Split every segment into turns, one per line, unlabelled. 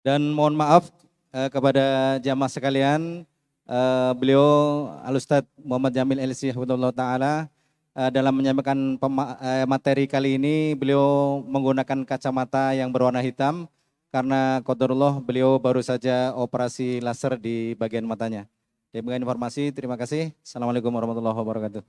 Dan mohon maaf kepada jamaah sekalian, beliau Al-Ustadz Muhammad Jamil LC Hafizahullah Ta'ala dalam menyampaikan materi kali ini beliau menggunakan kacamata yang berwarna hitam karena qadarullah beliau baru saja operasi laser di bagian matanya. Demikian informasi, terima kasih. Assalamualaikum warahmatullahi wabarakatuh.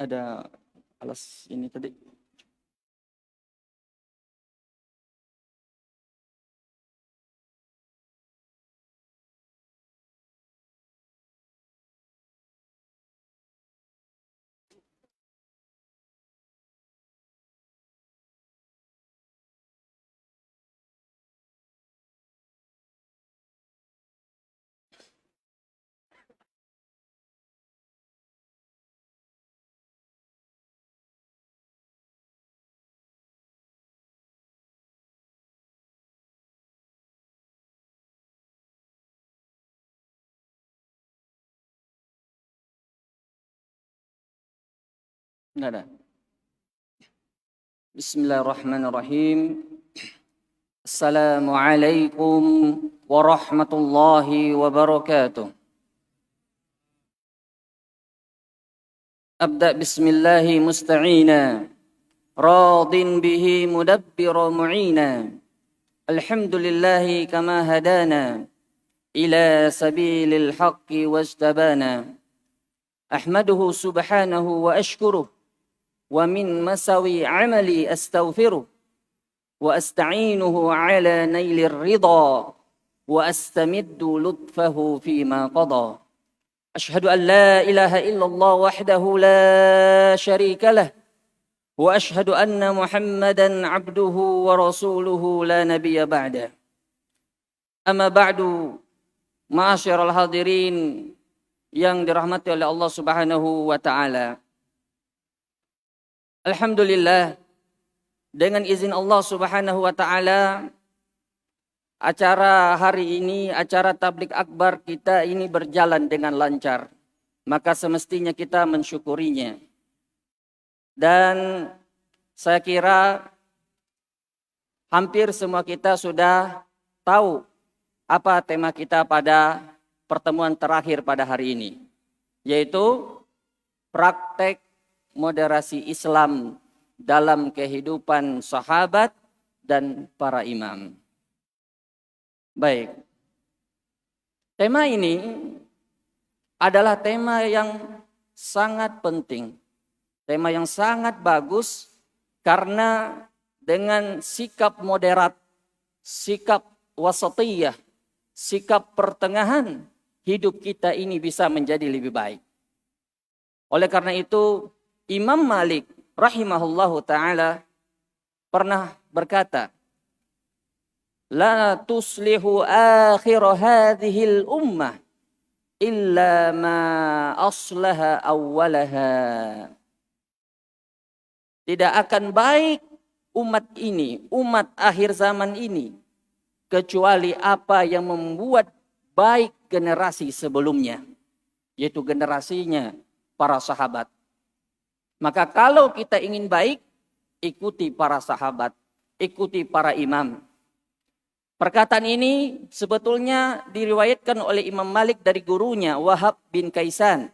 Ada alas ini tadi. Enggak ada. Bismillahirrahmanirrahim. Assalamualaikum warahmatullahi wabarakatuh. Abda bismillahi musta'ina, radin bihi mudabbira mu'ina. Alhamdulillahi kama hadana ila sabilil haqqi wajtabana. Ahmaduhu subhanahu wa ashkuruh. ومن مساوي عملي أستغفره وأستعينه على نيل الرضا وأستمد لطفه فيما قضى أشهد أن لا إله إلا الله وحده لا شريك له وأشهد أن محمدا عبده ورسوله لا نبي بعده أما بعد معاشر الحاضرين yang dirahmati oleh Allah Subhanahu wa taala. Alhamdulillah, dengan izin Allah Subhanahu wa taala, acara hari ini, acara tablik akbar kita ini berjalan dengan lancar. Maka semestinya kita mensyukurinya. Dan saya kira hampir semua kita sudah tahu apa tema kita pada pertemuan terakhir pada hari ini, yaitu praktek moderasi Islam dalam kehidupan sahabat dan para imam. Baik. Tema ini adalah tema yang sangat penting. Tema yang sangat bagus karena dengan sikap moderat, sikap wasatiyah, sikap pertengahan, hidup kita ini bisa menjadi lebih baik. Oleh karena itu, Imam Malik rahimahullahu ta'ala pernah berkata, La tuslihu akhir hadhil ummah illa ma aslaha awwalaha. Tidak akan baik umat ini, umat akhir zaman ini, kecuali apa yang membuat baik generasi sebelumnya, yaitu generasinya para sahabat. Maka kalau kita ingin baik, ikuti para sahabat, ikuti para imam. Perkataan ini sebetulnya diriwayatkan oleh Imam Malik dari gurunya Wahab bin Kaisan.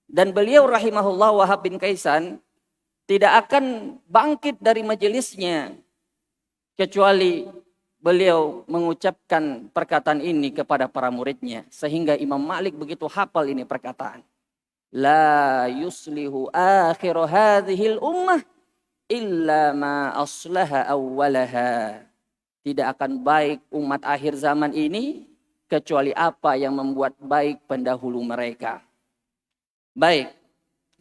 Dan beliau rahimahullah Wahab bin Kaisan tidak akan bangkit dari majelisnya kecuali beliau mengucapkan perkataan ini kepada para muridnya. Sehingga Imam Malik begitu hafal ini perkataan. La yuslihu akhiru hadhil ummah illa ma aslaha awwalaha. Tidak akan baik umat akhir zaman ini kecuali apa yang membuat baik pendahulu mereka. Baik,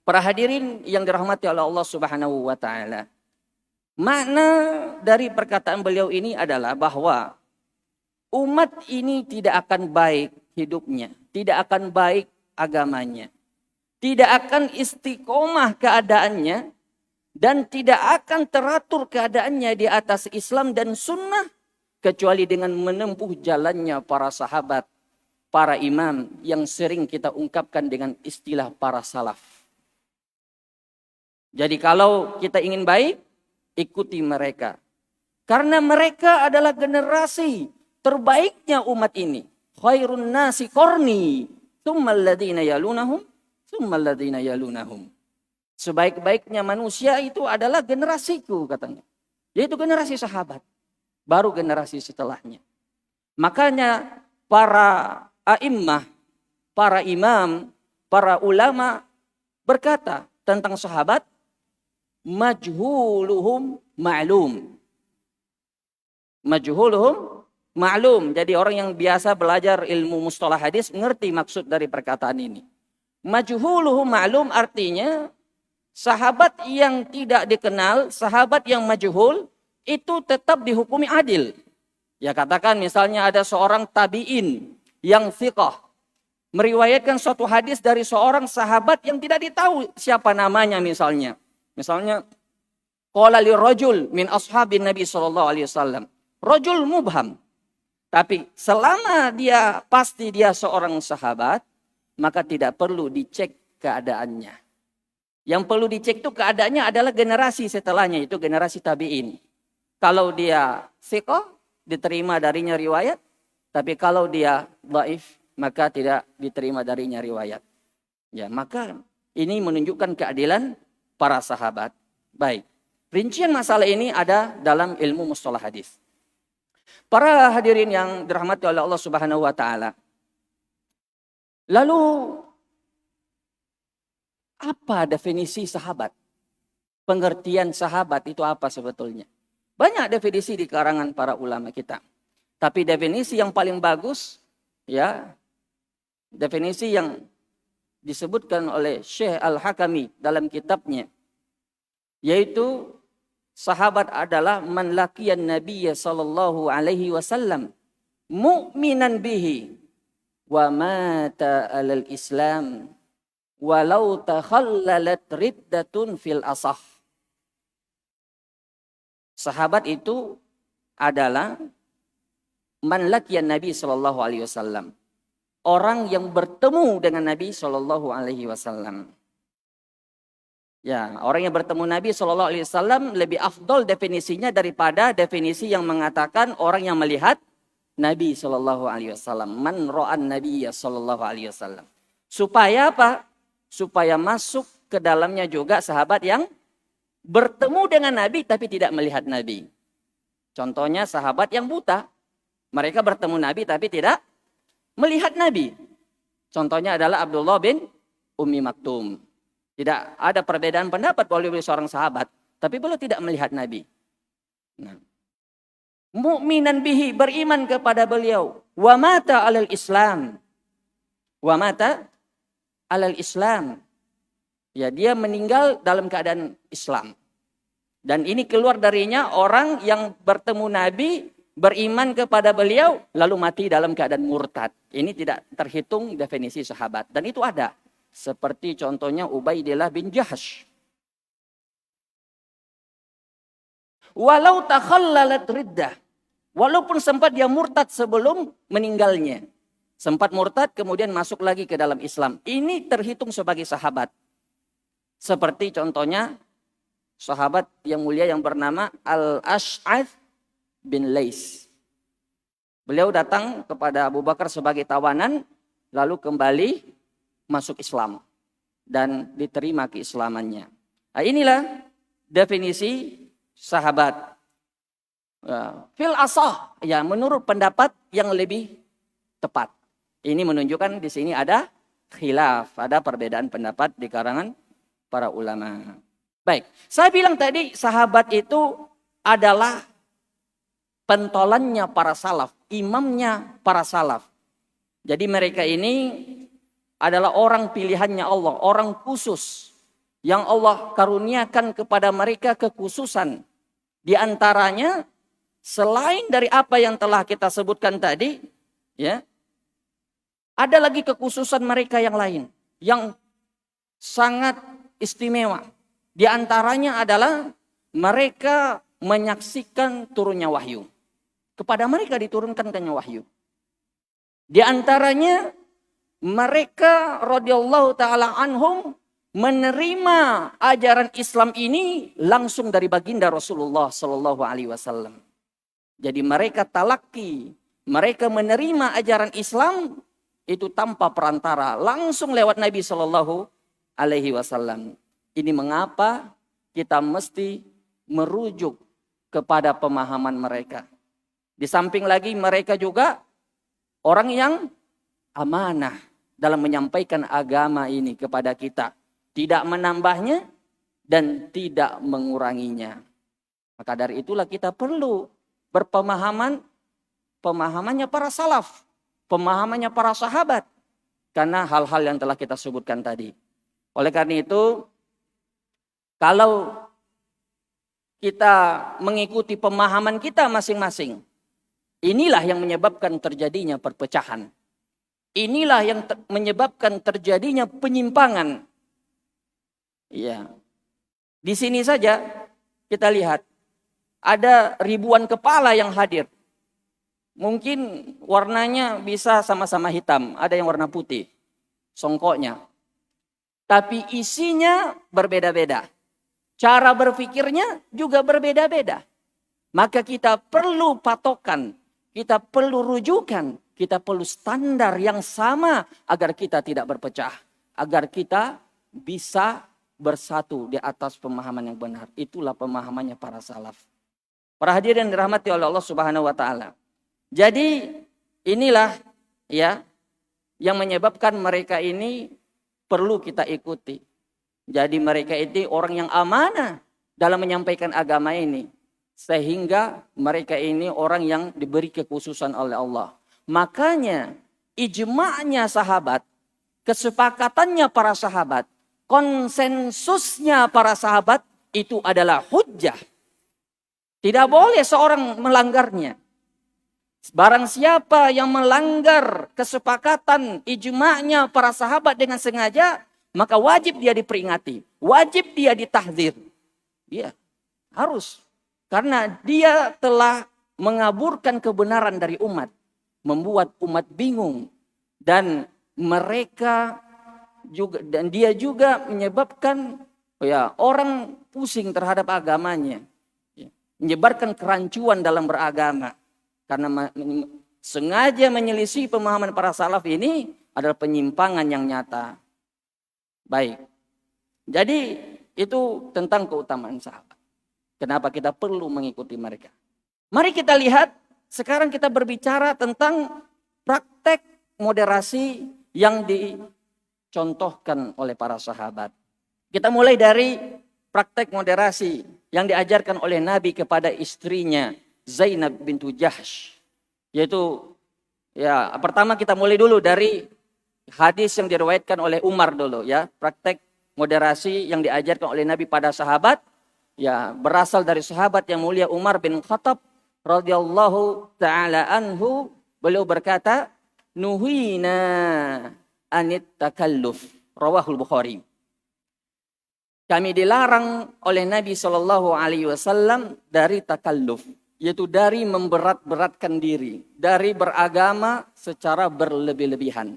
para hadirin yang dirahmati oleh Allah Subhanahu wa taala. Makna dari perkataan beliau ini adalah bahwa umat ini tidak akan baik hidupnya, tidak akan baik agamanya, tidak akan istiqomah keadaannya, dan tidak akan teratur keadaannya di atas Islam dan sunnah kecuali dengan menempuh jalannya para sahabat, para imam yang sering kita ungkapkan dengan istilah para salaf. Jadi kalau kita ingin baik, ikuti mereka. Karena mereka adalah generasi terbaiknya umat ini. Khairun nasi qarni, tsummal ladzina yalunahum, tsummal ladzina yalunahum. Sebaik-baiknya manusia itu adalah generasiku katanya. Yaitu generasi sahabat. Baru generasi setelahnya. Makanya para a'immah, para imam, para ulama berkata tentang sahabat, majhuluhum ma'lum. Majhuluhum ma'lum. Jadi orang yang biasa belajar ilmu mustalah hadis mengerti maksud dari perkataan ini. Majhuluhum ma'lum artinya sahabat yang tidak dikenal, sahabat yang majhul, itu tetap dihukumi adil. Ya katakan misalnya ada seorang tabi'in yang thiqah, meriwayatkan suatu hadis dari seorang sahabat yang tidak ditahu siapa namanya misalnya. Misalnya, qala li rajul min ashabin Nabi SAW. Rajul mubham. Tapi selama dia pasti dia seorang sahabat, maka tidak perlu dicek keadaannya. Yang perlu dicek itu keadaannya adalah generasi setelahnya, itu generasi tabi'in. Kalau dia thiqah, diterima darinya riwayat. Tapi kalau dia dhaif, maka tidak diterima darinya riwayat. Ya, maka ini menunjukkan keadilan para sahabat. Baik, rincian masalah ini ada dalam ilmu mustalah hadis. Para hadirin yang dirahmati oleh Allah Subhanahu wa taala. Lalu apa definisi sahabat? Pengertian sahabat itu apa sebetulnya? Banyak definisi di karangan para ulama kita. Tapi definisi yang paling bagus, ya, definisi yang disebutkan oleh Syekh Al-Hakami dalam kitabnya, yaitu sahabat adalah man laqiyan nabiyya sallallahu alaihi wasallam mu'minan bihi wa mata alal islam walau takhallalat riddatun fil asah. Sahabat itu adalah man laqiyan nabi sallallahu alaihi wasallam, orang yang bertemu dengan Nabi sallallahu alaihi wasallam. Ya, orang yang bertemu Nabi sallallahu alaihi wasallam lebih afdol definisinya daripada definisi yang mengatakan orang yang melihat Nabi sallallahu alaihi wasallam. Man ra'an nabiyya sallallahu alaihi wasallam. Supaya apa? Supaya masuk ke dalamnya juga sahabat yang bertemu dengan Nabi tapi tidak melihat Nabi. Contohnya sahabat yang buta. Mereka bertemu Nabi tapi tidak melihat Nabi. Contohnya adalah Abdullah bin Ummi Maktum. Tidak ada perbedaan pendapat oleh seorang sahabat, tapi beliau tidak melihat Nabi. Nah. Mu'minan bihi, beriman kepada beliau. Wa mata alal Islam. Wa mata alal Islam. Ya, dia meninggal dalam keadaan Islam. Dan ini keluar darinya orang yang bertemu Nabi, beriman kepada beliau, lalu mati dalam keadaan murtad. Ini tidak terhitung definisi sahabat. Dan itu ada. Seperti contohnya Ubaidillah bin Jahsh. Walau takhallalat riddah. Walaupun sempat dia murtad sebelum meninggalnya. Sempat murtad kemudian masuk lagi ke dalam Islam. Ini terhitung sebagai sahabat. Seperti contohnya sahabat yang mulia yang bernama Al-Ash'ath bin Lais. Beliau datang kepada Abu Bakar sebagai tawanan, lalu kembali masuk Islam. dan diterima keislamannya. Nah, inilah definisi sahabat. Fil asah, ya menurut pendapat yang lebih tepat. Ini menunjukkan di sini ada khilaf, ada perbedaan pendapat di kalangan para ulama. Baik, saya bilang tadi sahabat itu adalah pentolannya para salaf, imamnya para salaf. Jadi mereka ini adalah orang pilihannya Allah, orang khusus yang Allah karuniakan kepada mereka kekhususan. Di antaranya selain dari apa yang telah kita sebutkan tadi, ya, ada lagi kekhususan mereka yang lain yang sangat istimewa. Di antaranya adalah mereka menyaksikan turunnya wahyu. Kepada mereka diturunkan wahyu. Di antaranya mereka radhiyallahu taala anhum menerima ajaran Islam ini langsung dari baginda Rasulullah sallallahu alaihi wasallam. Jadi mereka talaki, mereka menerima ajaran Islam itu tanpa perantara, langsung lewat Nabi sallallahu alaihi wasallam. Ini mengapa kita mesti merujuk kepada pemahaman mereka. Di samping lagi mereka juga orang yang amanah dalam menyampaikan agama ini kepada kita. Tidak menambahnya dan tidak menguranginya. Maka dari itulah kita perlu pemahamannya para salaf, pemahamannya para sahabat, karena hal-hal yang telah kita sebutkan tadi. Oleh karena itu, kalau kita mengikuti pemahaman kita masing-masing, inilah yang menyebabkan terjadinya perpecahan. Inilah yang menyebabkan terjadinya penyimpangan. Ya. Di sini saja kita lihat ada ribuan kepala yang hadir. Mungkin warnanya bisa sama-sama hitam, ada yang warna putih, songkoknya. Tapi isinya berbeda-beda. Cara berpikirnya juga berbeda-beda. Maka kita perlu patokan, kita perlu rujukan, kita perlu standar yang sama agar kita tidak berpecah. Agar kita bisa bersatu di atas pemahaman yang benar. Itulah pemahamannya para salaf. Para hadirin dirahmati oleh Allah Subhanahu wa taala. Jadi inilah ya yang menyebabkan mereka ini perlu kita ikuti. Jadi mereka ini orang yang amanah dalam menyampaikan agama ini. Sehingga mereka ini orang yang diberi kekhususan oleh Allah. Makanya ijma'nya sahabat, kesepakatannya para sahabat, konsensusnya para sahabat itu adalah hujjah. Tidak boleh seorang melanggarnya. Barang siapa yang melanggar kesepakatan ijma'nya para sahabat dengan sengaja, maka wajib dia diperingati, wajib dia ditahdzir. Dia harus. Karena dia telah mengaburkan kebenaran dari umat. Membuat umat bingung. Dan mereka juga, dan dia juga menyebabkan ya, orang pusing terhadap agamanya. Ya, menyebarkan kerancuan dalam beragama. Karena sengaja menyelisih pemahaman para salaf ini adalah penyimpangan yang nyata. Baik. Jadi itu tentang keutamaan sahabat. Kenapa kita perlu mengikuti mereka. Mari kita lihat, sekarang kita berbicara tentang praktek moderasi yang dicontohkan oleh para sahabat. Kita mulai dari praktek moderasi yang diajarkan oleh Nabi kepada istrinya Zainab bintu Jahsh. Yaitu, ya pertama kita mulai dulu dari hadis yang diriwayatkan oleh Umar dulu ya. Praktek moderasi yang diajarkan oleh Nabi pada sahabat. Ya, berasal dari sahabat yang mulia Umar bin Khattab radhiyallahu taala anhu. Beliau berkata, "Nuhina anit takalluf." Rawahul Bukhari. Kami dilarang oleh Nabi sallallahu alaihi wasallam dari takalluf, yaitu dari memberat-beratkan diri, dari beragama secara berlebih-lebihan.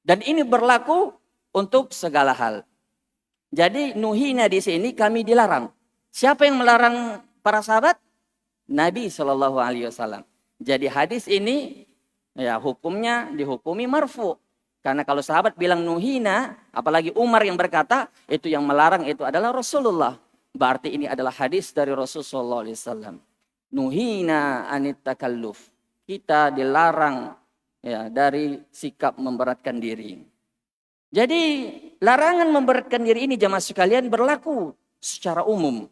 Dan ini berlaku untuk segala hal. Jadi nuhina di sini kami dilarang. Siapa yang melarang para sahabat? Nabi Shallallahu Alaihi Wasallam. Jadi hadis ini ya hukumnya dihukumi marfu. Karena kalau sahabat bilang nuhina, apalagi Umar yang berkata, itu yang melarang itu adalah Rasulullah. Berarti ini adalah hadis dari Rasulullah SAW. Nuhina anit takalluf. Kita dilarang ya dari sikap memberatkan diri. Jadi larangan memberatkan diri ini jamaah sekalian berlaku secara umum.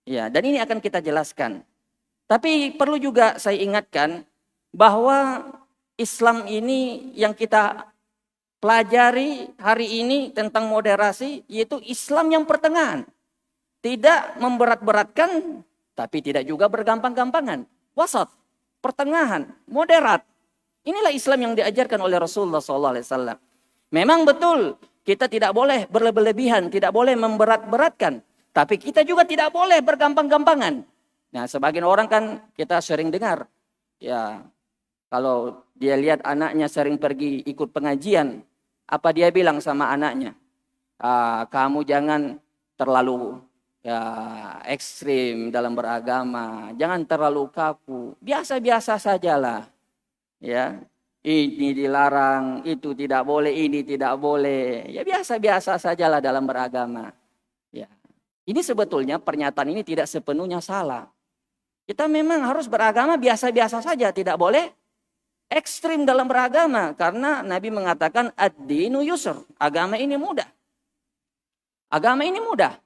Ya, dan ini akan kita jelaskan. Tapi perlu juga saya ingatkan bahwa Islam ini yang kita pelajari hari ini tentang moderasi yaitu Islam yang pertengahan. Tidak memberat-beratkan tapi tidak juga bergampang-gampangan. Wasat, pertengahan, moderat. Inilah Islam yang diajarkan oleh Rasulullah SAW. Memang betul kita tidak boleh berlebihan, tidak boleh memberat-beratkan. Tapi kita juga tidak boleh bergampang-gampangan. Nah, sebagian orang kan kita sering dengar. Ya, kalau dia lihat anaknya sering pergi ikut pengajian. Apa dia bilang sama anaknya? Kamu jangan terlalu ekstrim dalam beragama. Jangan terlalu kaku. Biasa-biasa sajalah. Ya. Ini dilarang, itu tidak boleh, ini tidak boleh. Ya biasa-biasa sajalah dalam beragama. Ya. Ini sebetulnya pernyataan ini tidak sepenuhnya salah. Kita memang harus beragama biasa-biasa saja, tidak boleh ekstrim dalam beragama. Karena Nabi mengatakan ad-dinu yusr, agama ini mudah. Agama ini mudah.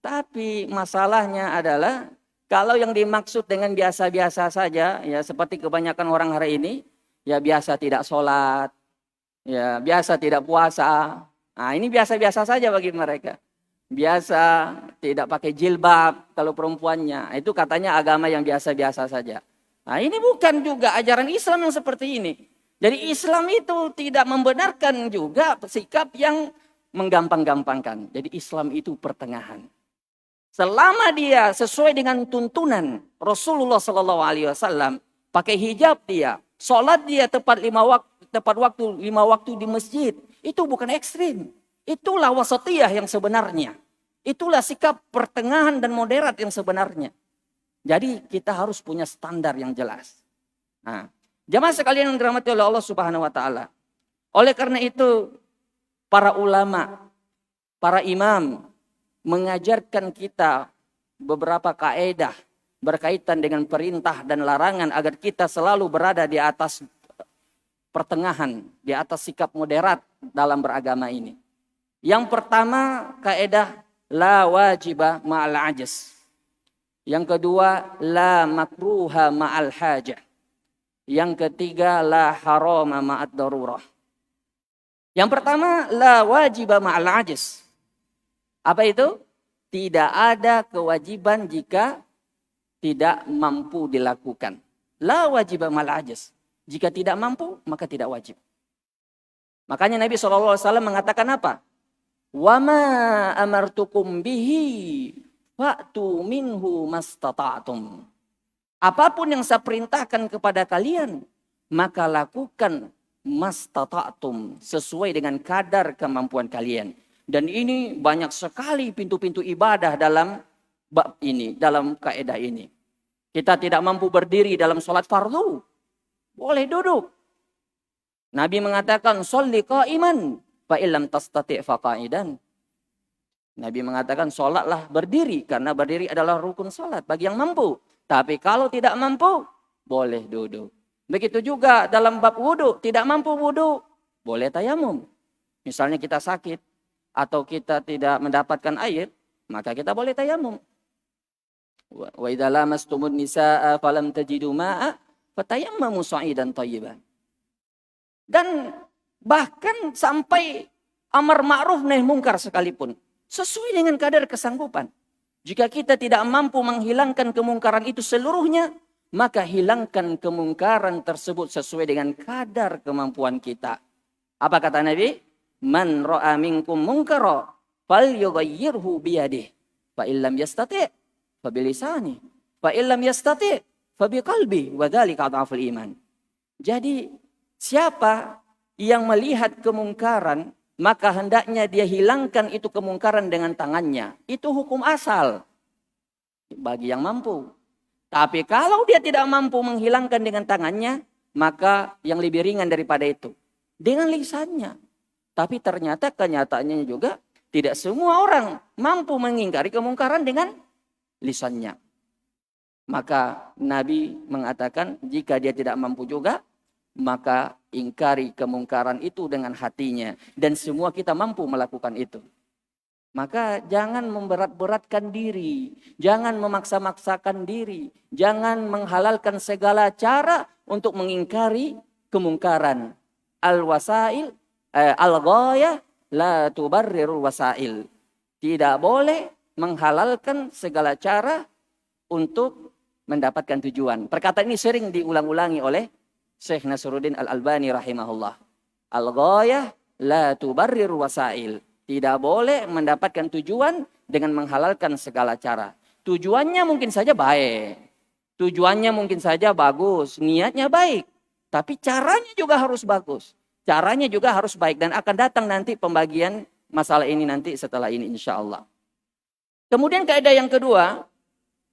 Tapi masalahnya adalah kalau yang dimaksud dengan biasa-biasa saja, ya seperti kebanyakan orang hari ini, ya biasa tidak sholat, ya biasa tidak puasa. Nah ini biasa-biasa saja bagi mereka. Biasa tidak pakai jilbab kalau perempuannya. Itu katanya agama yang biasa-biasa saja. Nah ini bukan juga ajaran Islam yang seperti ini. Jadi Islam itu tidak membenarkan juga sikap yang menggampang-gampangkan. Jadi Islam itu pertengahan. Selama dia sesuai dengan tuntunan Rasulullah SAW, pakai hijab dia, sholat dia tepat waktu 5 waktu di masjid. Itu bukan ekstrim. Itulah wasatiyah yang sebenarnya. Itulah sikap pertengahan dan moderat yang sebenarnya. Jadi kita harus punya standar yang jelas. Nah, jamaah sekalian yang dirahmati oleh Allah Subhanahu wa taala. Oleh karena itu para ulama, para imam mengajarkan kita beberapa kaedah berkaitan dengan perintah dan larangan agar kita selalu berada di atas pertengahan, di atas sikap moderat dalam beragama ini. Yang pertama, kaedah la wajibah ma'al ajaz. Yang kedua, la makruha ma'al hajah. Yang ketiga, la harama ma'ad darurah. Yang pertama, la wajibah ma'al ajaz. Apa itu? Tidak ada kewajiban jika tidak mampu dilakukan. La wajibah ma'al ajaz. Jika tidak mampu, maka tidak wajib. Makanya Nabi SAW mengatakan apa? Wa ma amartukum bihi fa'tu minhu mastata'tum. Apapun yang saya perintahkan kepada kalian, maka lakukan mastata'tum sesuai dengan kadar kemampuan kalian. Dan ini banyak sekali pintu-pintu ibadah dalam bab ini, dalam kaidah ini. Kita tidak mampu berdiri dalam sholat fardu, boleh duduk. Nabi mengatakan, sholli qa'iman, fa illam tastati' fa qa'idan. Nabi mengatakan, sholatlah berdiri, karena berdiri adalah rukun sholat bagi yang mampu. Tapi kalau tidak mampu, boleh duduk. Begitu juga dalam bab wudu, tidak mampu wudu, boleh tayamum. Misalnya kita sakit, atau kita tidak mendapatkan air, maka kita boleh tayamum. Wa idza lamastumun nisaa falam tajidu ma'a fatayammamu sa'idan thayyiban. Dan bahkan sampai amar ma'ruf nahi mungkar sekalipun, sesuai dengan kadar kesanggupan. Jika kita tidak mampu menghilangkan kemungkaran itu seluruhnya, maka hilangkan kemungkaran tersebut sesuai dengan kadar kemampuan kita. Apa kata Nabi? Man ra'a minkum munkara falyughayyirhu biyadihi fa illam yastati' fa bilisani fa illam yastati' fa biqalbi wa dzalika adhaful iman. Jadi siapa yang melihat kemungkaran, maka hendaknya dia hilangkan itu kemungkaran dengan tangannya. Itu hukum asal bagi yang mampu. Tapi kalau dia tidak mampu menghilangkan dengan tangannya, maka yang lebih ringan daripada itu. dengan lisannya. Tapi ternyata kenyataannya juga tidak semua orang mampu mengingkari kemungkaran dengan lisannya. Maka Nabi mengatakan jika dia tidak mampu juga, maka ingkari kemungkaran itu dengan hatinya. Dan semua kita mampu melakukan itu. Maka jangan memberat-beratkan diri. Jangan memaksa-maksakan diri. Jangan menghalalkan segala cara untuk mengingkari kemungkaran. Al-wasail, al-ghayah la tubarrirul wasail. Tidak boleh menghalalkan segala cara untuk mendapatkan tujuan. Perkataan ini sering diulang-ulangi oleh Syekh Nasruddin Al-Albani rahimahullah. Al-ghayah la tubarrirul wasail. Tidak boleh mendapatkan tujuan dengan menghalalkan segala cara. Tujuannya mungkin saja baik. Tujuannya mungkin saja bagus. Niatnya baik. Tapi caranya juga harus bagus. Caranya juga harus baik. Dan akan datang nanti pembagian masalah ini nanti setelah ini insya Allah. Kemudian kaidah yang kedua.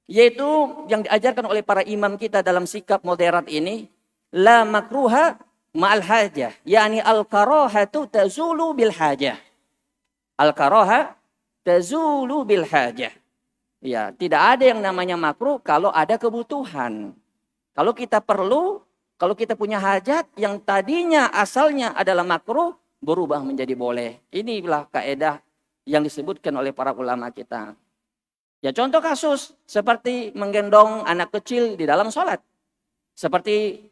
Yaitu yang diajarkan oleh para imam kita dalam sikap moderat ini. La makruha ma'al hajah. Yani al-karahatu tazulu bil hajah. Al-karaha tazulu bil hajah. Ya, tidak ada yang namanya makruh kalau ada kebutuhan. Kalau kita perlu, kalau kita punya hajat yang tadinya asalnya adalah makruh, berubah menjadi boleh. Inilah kaidah yang disebutkan oleh para ulama kita. Ya, contoh kasus seperti menggendong anak kecil di dalam sholat. Seperti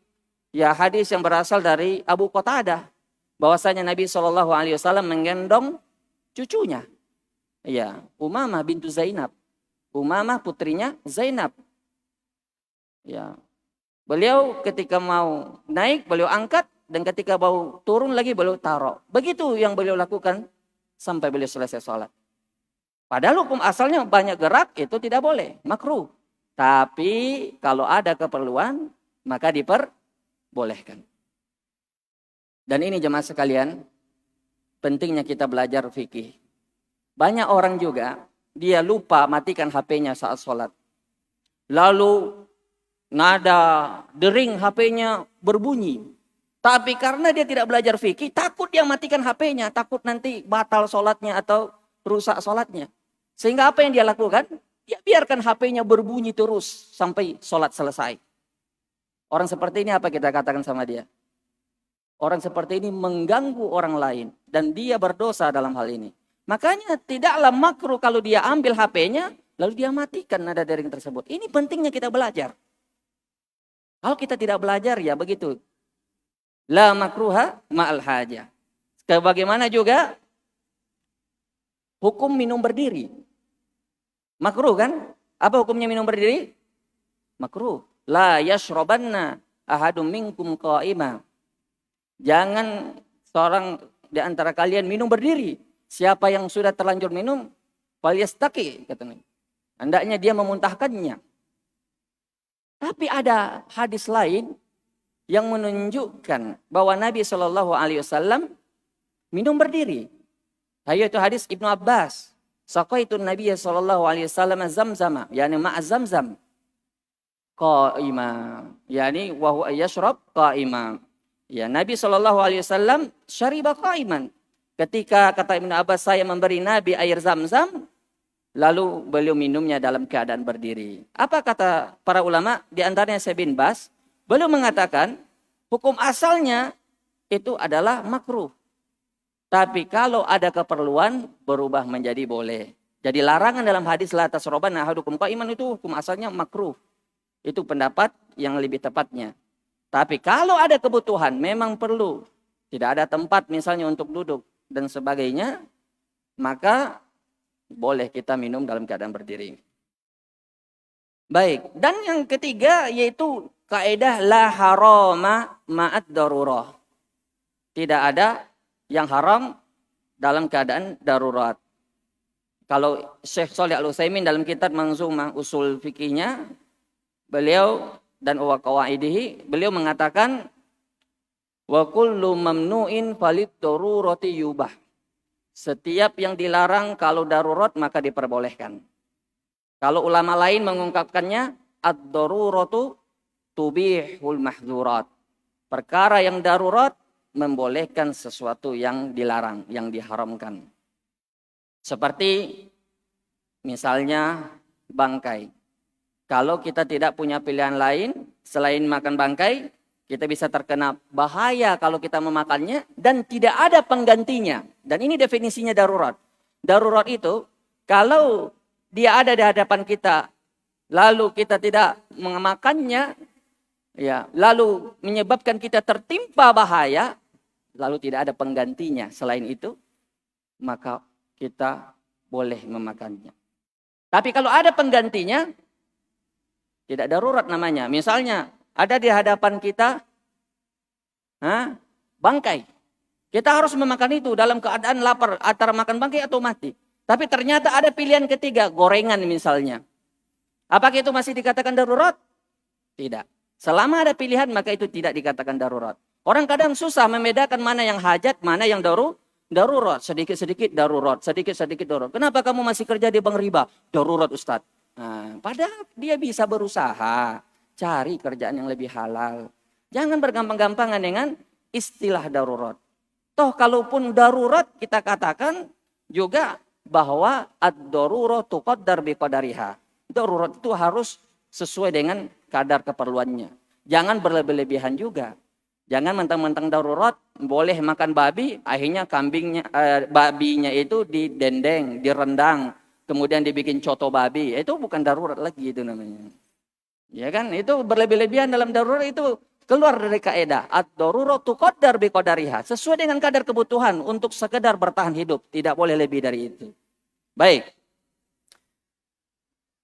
ya hadis yang berasal dari Abu Qatadah bahwasanya Nabi SAW menggendong cucunya. Ya, Umamah bintu Zainab. Umamah putrinya Zainab. Ya. Beliau ketika mau naik, beliau angkat. Dan ketika mau turun lagi, beliau taruh. Begitu yang beliau lakukan sampai beliau selesai sholat. Padahal hukum asalnya banyak gerak, itu tidak boleh. Makruh. Tapi kalau ada keperluan, maka diperbolehkan. Dan ini jemaah sekalian, pentingnya kita belajar fikih. Banyak orang juga, dia lupa matikan HP-nya saat sholat. Lalu nada dering HP-nya berbunyi. Tapi karena dia tidak belajar fikih, takut dia matikan HP-nya. Takut nanti batal sholatnya atau rusak sholatnya. Sehingga apa yang dia lakukan? Dia biarkan HP-nya berbunyi terus sampai sholat selesai. Orang seperti ini apa kita katakan sama dia? Orang seperti ini mengganggu orang lain. Dan dia berdosa dalam hal ini. Makanya tidaklah makruh kalau dia ambil HP-nya. Lalu dia matikan nada dering tersebut. Ini pentingnya kita belajar. Kalau kita tidak belajar ya begitu. La makruha ma'al hajah. Bagaimana juga hukum minum berdiri. Makruh kan? Apa hukumnya minum berdiri? Makruh. La yashrabanna ahadum minkum qa'ima. Jangan seorang di antara kalian minum berdiri. Siapa yang sudah terlanjur minum, falyastaqi katanya. Hendaknya dia memuntahkannya. Tapi ada hadis lain yang menunjukkan bahwa Nabi SAW minum berdiri. Yaitu hadis Ibnu Abbas. Saqaitu Nabi SAW zamzama, yani ma'a zamzam. Qa'ima, yani wa huwa yashrab qa'ima. Ya, Nabi SAW syariba qa'iman. Ketika kata Ibnu Abbas saya memberi Nabi air zam-zam, lalu beliau minumnya dalam keadaan berdiri. Apa kata para ulama? Di antaranya Syekh bin Baz, beliau mengatakan hukum asalnya itu adalah makruh. Tapi kalau ada keperluan berubah menjadi boleh. Jadi larangan dalam hadis la tasroban ahadukum qa'iman itu hukum asalnya makruh. Itu pendapat yang lebih tepatnya. Tapi kalau ada kebutuhan memang perlu. Tidak ada tempat misalnya untuk duduk dan sebagainya. Maka boleh kita minum dalam keadaan berdiri. Baik. Dan yang ketiga yaitu kaidah la harama ma'ad darurah. Tidak ada yang haram dalam keadaan darurat. Kalau Syekh Shalih Al-Utsaimin dalam kitab Manzumah Usul Fikihnya, beliau dan wa qawaidihi, beliau mengatakan wa kullu mamnu'in falit darurati yubah. Setiap yang dilarang kalau darurat maka diperbolehkan. Kalau ulama lain mengungkapkannya ad-daruratu tubihul mahzurat. Perkara yang darurat membolehkan sesuatu yang dilarang, yang diharamkan. Seperti misalnya bangkai. Kalau kita tidak punya pilihan lain selain makan bangkai, kita bisa terkena bahaya kalau kita memakannya dan tidak ada penggantinya. Dan ini definisinya darurat. Darurat itu kalau dia ada di hadapan kita, lalu kita tidak memakannya, ya, lalu menyebabkan kita tertimpa bahaya, lalu tidak ada penggantinya. Selain itu, maka kita boleh memakannya. Tapi kalau ada penggantinya, tidak darurat namanya. Misalnya, ada di hadapan kita bangkai. Kita harus memakan itu dalam keadaan lapar, antara makan bangkai atau mati. Tapi ternyata ada pilihan ketiga, gorengan misalnya. Apakah itu masih dikatakan darurat? Tidak. Selama ada pilihan, maka itu tidak dikatakan darurat. Orang kadang susah membedakan mana yang hajat, mana yang darurat. Sedikit-sedikit darurat, sedikit-sedikit darurat. Kenapa kamu masih kerja di bank riba? Darurat, Ustadz. Nah, padahal dia bisa berusaha, cari kerjaan yang lebih halal. Jangan bergampang-gampangan dengan istilah darurat. Toh kalaupun darurat kita katakan juga bahwa ad-daruratu qaddar biqadariha. Darurat itu harus sesuai dengan kadar keperluannya. Jangan berlebih-lebihan juga. Jangan mentang-mentang darurat boleh makan babi, akhirnya babinya itu didendeng, direndang, kemudian dibikin coto babi. Itu bukan darurat lagi itu namanya. Ya kan? Itu berlebih-lebihan dalam darurat itu keluar dari kaidah. Ad-daruratu qaddar biqadariha. Sesuai dengan kadar kebutuhan untuk sekedar bertahan hidup, tidak boleh lebih dari itu. Baik.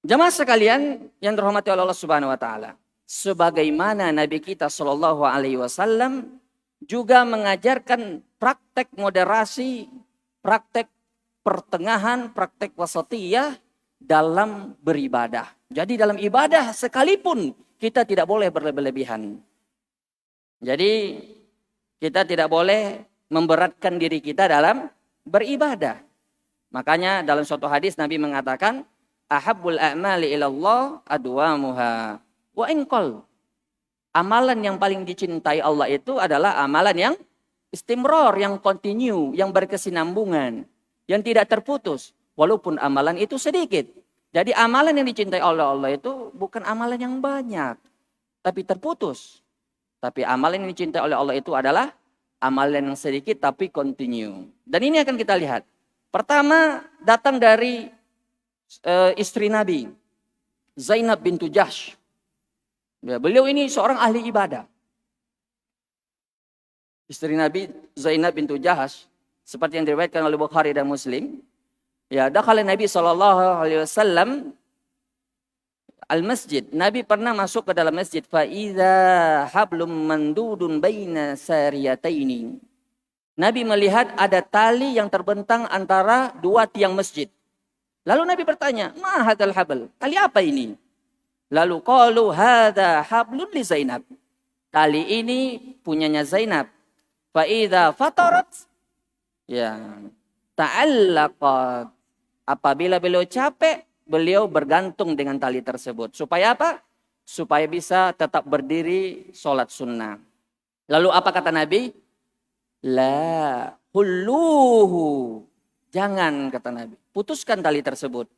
Jemaah sekalian yang dirahmati oleh Allah Subhanahu wa taala. Sebagaimana Nabi kita Shallallahu alaihi wasallam juga mengajarkan praktek moderasi, praktek pertengahan, praktek wasatiyah dalam beribadah. Jadi dalam ibadah sekalipun kita tidak boleh berlebih-lebihan. Jadi kita tidak boleh memberatkan diri kita dalam beribadah. Makanya dalam suatu hadis Nabi mengatakan, ahabbul a'mali ilallah adwamuha wa inqal. Amalan yang paling dicintai Allah itu adalah amalan yang istimror, yang continue, yang berkesinambungan, yang tidak terputus, walaupun amalan itu sedikit. Jadi amalan yang dicintai oleh Allah itu bukan amalan yang banyak, tapi terputus. Tapi amalan yang dicintai oleh Allah itu adalah amalan yang sedikit tapi continue. Dan ini akan kita lihat. Pertama datang dari istri Nabi, Zainab bintu Jahsh. Ya, beliau ini seorang ahli ibadah. Istri Nabi Zainab bintu Jahsh, seperti yang diriwayatkan oleh Bukhari dan Muslim. Ya, dakhala Nabi SAW al-masjid. Nabi pernah masuk ke dalam masjid. Fa'idha hablum mandudun baina sariyataini. Nabi melihat ada tali yang terbentang antara dua tiang masjid. Lalu Nabi bertanya, ma hadzal habl? Tali apa ini? Lalu qalu hadza hablun li Zainab. Tali ini punyanya Zainab. Fa idza fatarat ya ta'allaqat. Apabila beliau capek, beliau bergantung dengan tali tersebut. Supaya apa? Supaya bisa tetap berdiri sholat sunnah. Lalu apa kata Nabi? La hulluhu. Jangan, kata Nabi. Putuskan tali tersebut.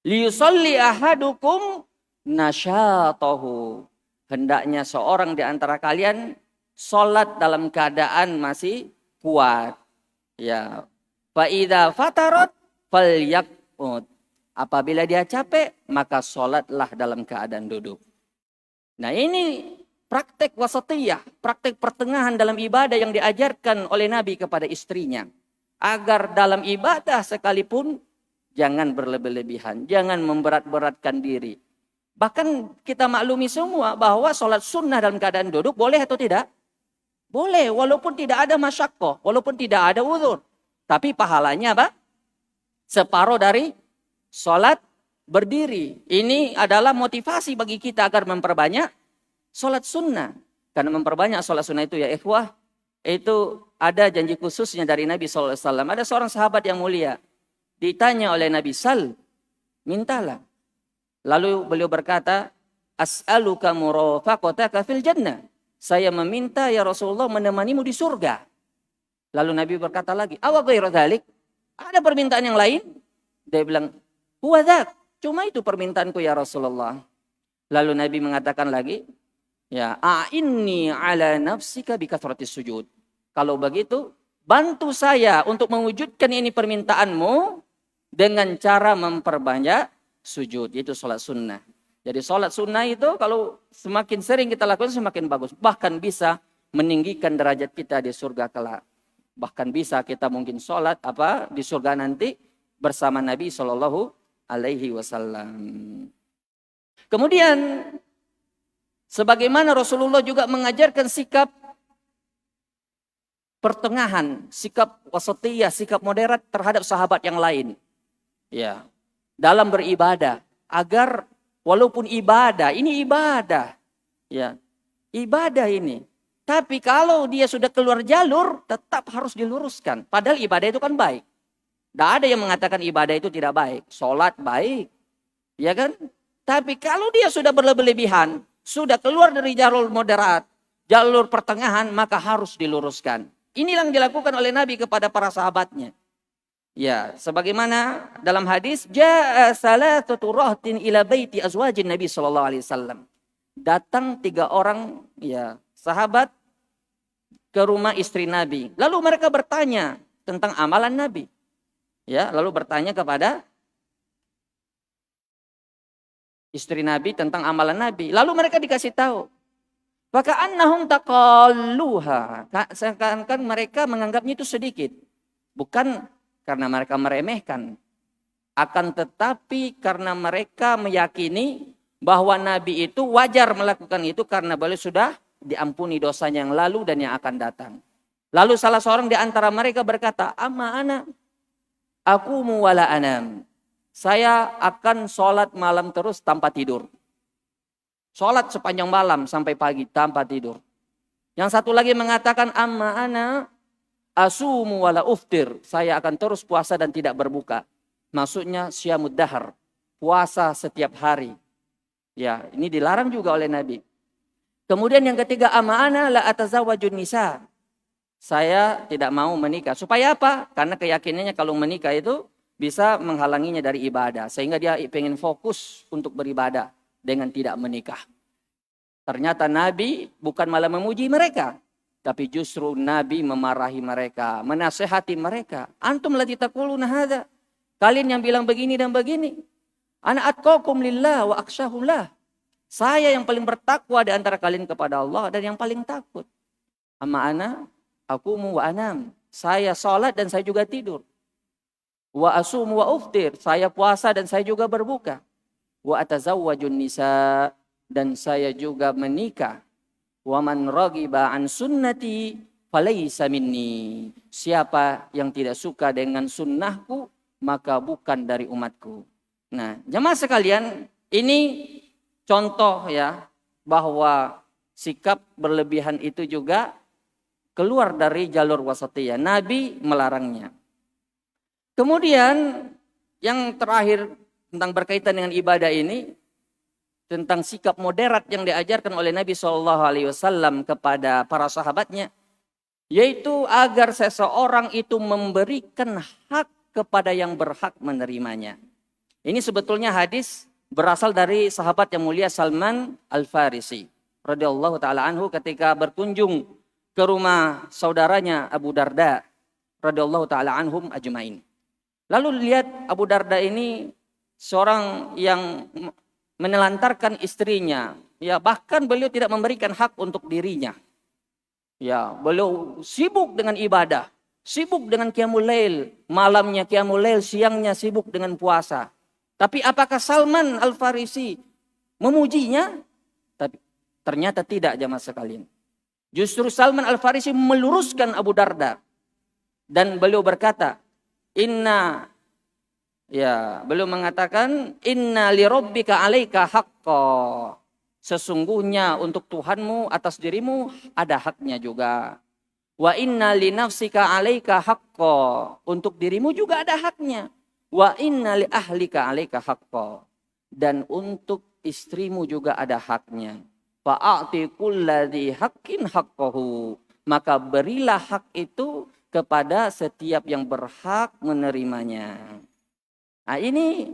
Liyusalli ahadukum nasyatahu. Hendaknya seorang di antara kalian sholat dalam keadaan masih kuat. Ya. Fa idza fatarat falyaqut. Apabila dia capek, maka sholatlah dalam keadaan duduk. Nah, ini praktek wasatiyah, praktek pertengahan dalam ibadah yang diajarkan oleh Nabi kepada istrinya. Agar dalam ibadah sekalipun jangan berlebih-lebihan, jangan memberat-beratkan diri. Bahkan kita maklumi semua bahwa sholat sunnah dalam keadaan duduk boleh atau tidak? Boleh, walaupun tidak ada masyaqqah, walaupun tidak ada uzur. Tapi pahalanya apa? Separuh dari sholat berdiri. Ini adalah motivasi bagi kita agar memperbanyak sholat sunnah. Karena memperbanyak sholat sunnah itu ya ikhwah, itu ada janji khususnya dari Nabi SAW. Ada seorang sahabat yang mulia. Ditanya oleh Nabi, sal, mintalah. Lalu beliau berkata, as'aluka murafaqataka fil jannah. saya meminta ya Rasulullah menemanimu di surga. Lalu Nabi berkata lagi, awa ghairu dzalik? Ada permintaan yang lain? Dia bilang, huwa dzak, cuma itu permintaanku ya Rasulullah. Lalu Nabi mengatakan lagi, ya, a'inni ala nafsika bikathratis sujud. Kalau begitu, bantu saya untuk mewujudkan ini permintaanmu dengan cara memperbanyak sujud, yaitu sholat sunnah. Jadi sholat sunnah itu kalau semakin sering kita lakukan semakin bagus. Bahkan bisa meninggikan derajat kita di surga kelak. Bahkan bisa kita mungkin sholat di surga nanti bersama Nabi Shallallahu Alaihi Wasallam. Kemudian sebagaimana Rasulullah juga mengajarkan sikap pertengahan, sikap wasatiyah, sikap moderat terhadap sahabat yang lain. Ya, dalam beribadah agar walaupun ini ibadah, ya, ibadah ini. Tapi kalau dia sudah keluar jalur, tetap harus diluruskan. Padahal ibadah itu kan baik. Tidak ada yang mengatakan ibadah itu tidak baik. Sholat baik, ya kan? Tapi kalau dia sudah berlebihan, sudah keluar dari jalur moderat, jalur pertengahan, maka harus diluruskan. Inilah yang dilakukan oleh Nabi kepada para sahabatnya. Ya, sebagaimana dalam hadis, jaa salatatu rahtin ila baiti azwajin Nabi sallallahu alaihi wasallam. Datang 3 orang, ya, sahabat ke rumah istri Nabi. Lalu mereka bertanya tentang amalan Nabi. Ya, lalu bertanya kepada istri Nabi tentang amalan Nabi. Lalu mereka dikasih tahu. Faka'annahum taqalluha. Seakan-akan mereka menganggapnya itu sedikit. Bukan karena mereka meremehkan. Akan tetapi karena mereka meyakini bahwa Nabi itu wajar melakukan itu karena beliau sudah diampuni dosanya yang lalu dan yang akan datang. Lalu salah seorang di antara mereka berkata, amma ana aqumu wala anam. Saya akan sholat malam terus tanpa tidur. Sholat sepanjang malam sampai pagi tanpa tidur. Yang satu lagi mengatakan, amma ana asumu wala uftir. Saya akan terus puasa dan tidak berbuka. Maksudnya syamud dahar. Puasa setiap hari. Ya, ini dilarang juga oleh Nabi. Kemudian yang ketiga, amma ana la atazawwajun nisa. Saya tidak mau menikah. Supaya apa? Karena keyakinannya kalau menikah itu bisa menghalanginya dari ibadah. Sehingga dia ingin fokus untuk beribadah dengan tidak menikah. Ternyata Nabi bukan malah memuji mereka. Tapi justru Nabi memarahi mereka. Menasehati mereka. Antum lati taquluna hadza. Kalian yang bilang begini dan begini. Ana atqakum lillah wa akhsyahullah. Saya yang paling bertakwa di antara kalian kepada Allah dan yang paling takut. Amma ana aqumu wa anam. Saya salat dan saya juga tidur. Wa asumu wa uftir. Saya puasa dan saya juga berbuka. Wa atazawwajun nisa. Dan saya juga menikah. Wa man raghiba an sunnati falaysa minni. Siapa yang tidak suka dengan sunnahku maka bukan dari umatku. Nah, jemaah sekalian, ini contoh ya bahwa sikap berlebihan itu juga keluar dari jalur wasatiyah. Nabi melarangnya. Kemudian yang terakhir tentang berkaitan dengan ibadah ini, tentang sikap moderat yang diajarkan oleh Nabi SAW kepada para sahabatnya, yaitu agar seseorang itu memberikan hak kepada yang berhak menerimanya. Ini sebetulnya hadis berasal dari sahabat yang mulia Salman Al-Farisi radhiyallahu taala anhu ketika berkunjung ke rumah saudaranya Abu Darda radhiyallahu taala anhum ajmain. Lalu lihat Abu Darda ini seorang yang menelantarkan istrinya, ya bahkan beliau tidak memberikan hak untuk dirinya. Ya, beliau sibuk dengan ibadah, sibuk dengan qiyamul lail, malamnya qiyamul lail, siangnya sibuk dengan puasa. Tapi apakah Salman Al-Farisi memujinya? Tapi ternyata tidak, jamaah sekalian. Justru Salman Al-Farisi meluruskan Abu Darda dan beliau berkata, beliau mengatakan, inna li rabbika 'alaika haqqan. Sesungguhnya untuk Tuhanmu atas dirimu ada haknya juga. Wa inna li nafsika 'alaika haqqan. Untuk dirimu juga ada haknya. Wa inna li ahlika 'alaika haqqan. Dan untuk istrimu juga ada haknya. fa'ati kulladzi haqqin haqqahu. Maka berilah hak itu kepada setiap yang berhak menerimanya. Nah, ini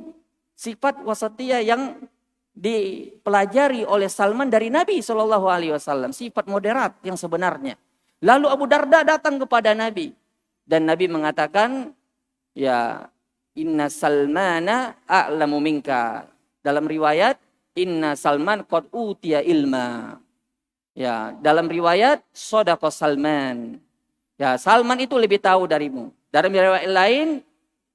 sifat wasatiyah yang dipelajari oleh Salman dari Nabi Shallallahu Alaihi Wasallam, sifat moderat yang sebenarnya. Lalu Abu Darda datang kepada Nabi dan Nabi mengatakan, ya inna Salmana a'lamu minka. Dalam riwayat, inna Salman qad utiya ilma. Ya, dalam riwayat shadaqa Salman. Ya, Salman itu lebih tahu darimu. Dalam riwayat lain,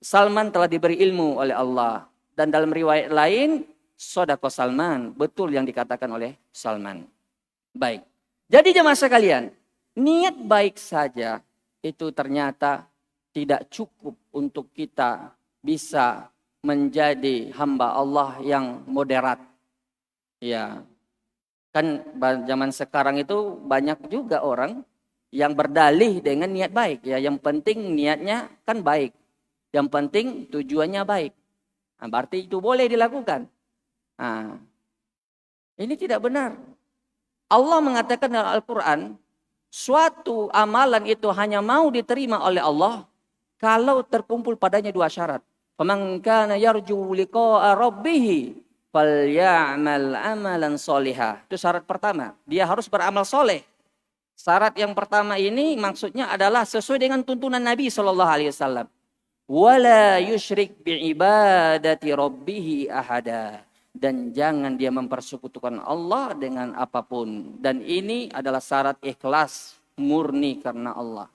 Salman telah diberi ilmu oleh Allah. Dan dalam riwayat lain, shadaqa Salman. Betul yang dikatakan oleh Salman. Baik. Jadi jemaah sekalian, niat baik saja itu ternyata tidak cukup untuk kita bisa menjadi hamba Allah yang moderat. Ya. Kan zaman sekarang itu banyak juga orang yang berdalih dengan niat baik. Ya, yang penting niatnya kan baik. Yang penting tujuannya baik. Nah, berarti itu boleh dilakukan. Nah, ini tidak benar. Allah mengatakan dalam Al-Quran, suatu amalan itu hanya mau diterima oleh Allah kalau terkumpul padanya dua syarat. Faman kana yarju liqa'a rabbih falyamal amalan solihah. Itu syarat pertama. Dia harus beramal soleh. Syarat yang pertama ini maksudnya adalah sesuai dengan tuntunan Nabi SAW. Wala yusyrik bi'ibadati rabbih ahada. Dan jangan dia mempersekutukan Allah dengan apapun. Dan ini adalah syarat ikhlas murni karena Allah.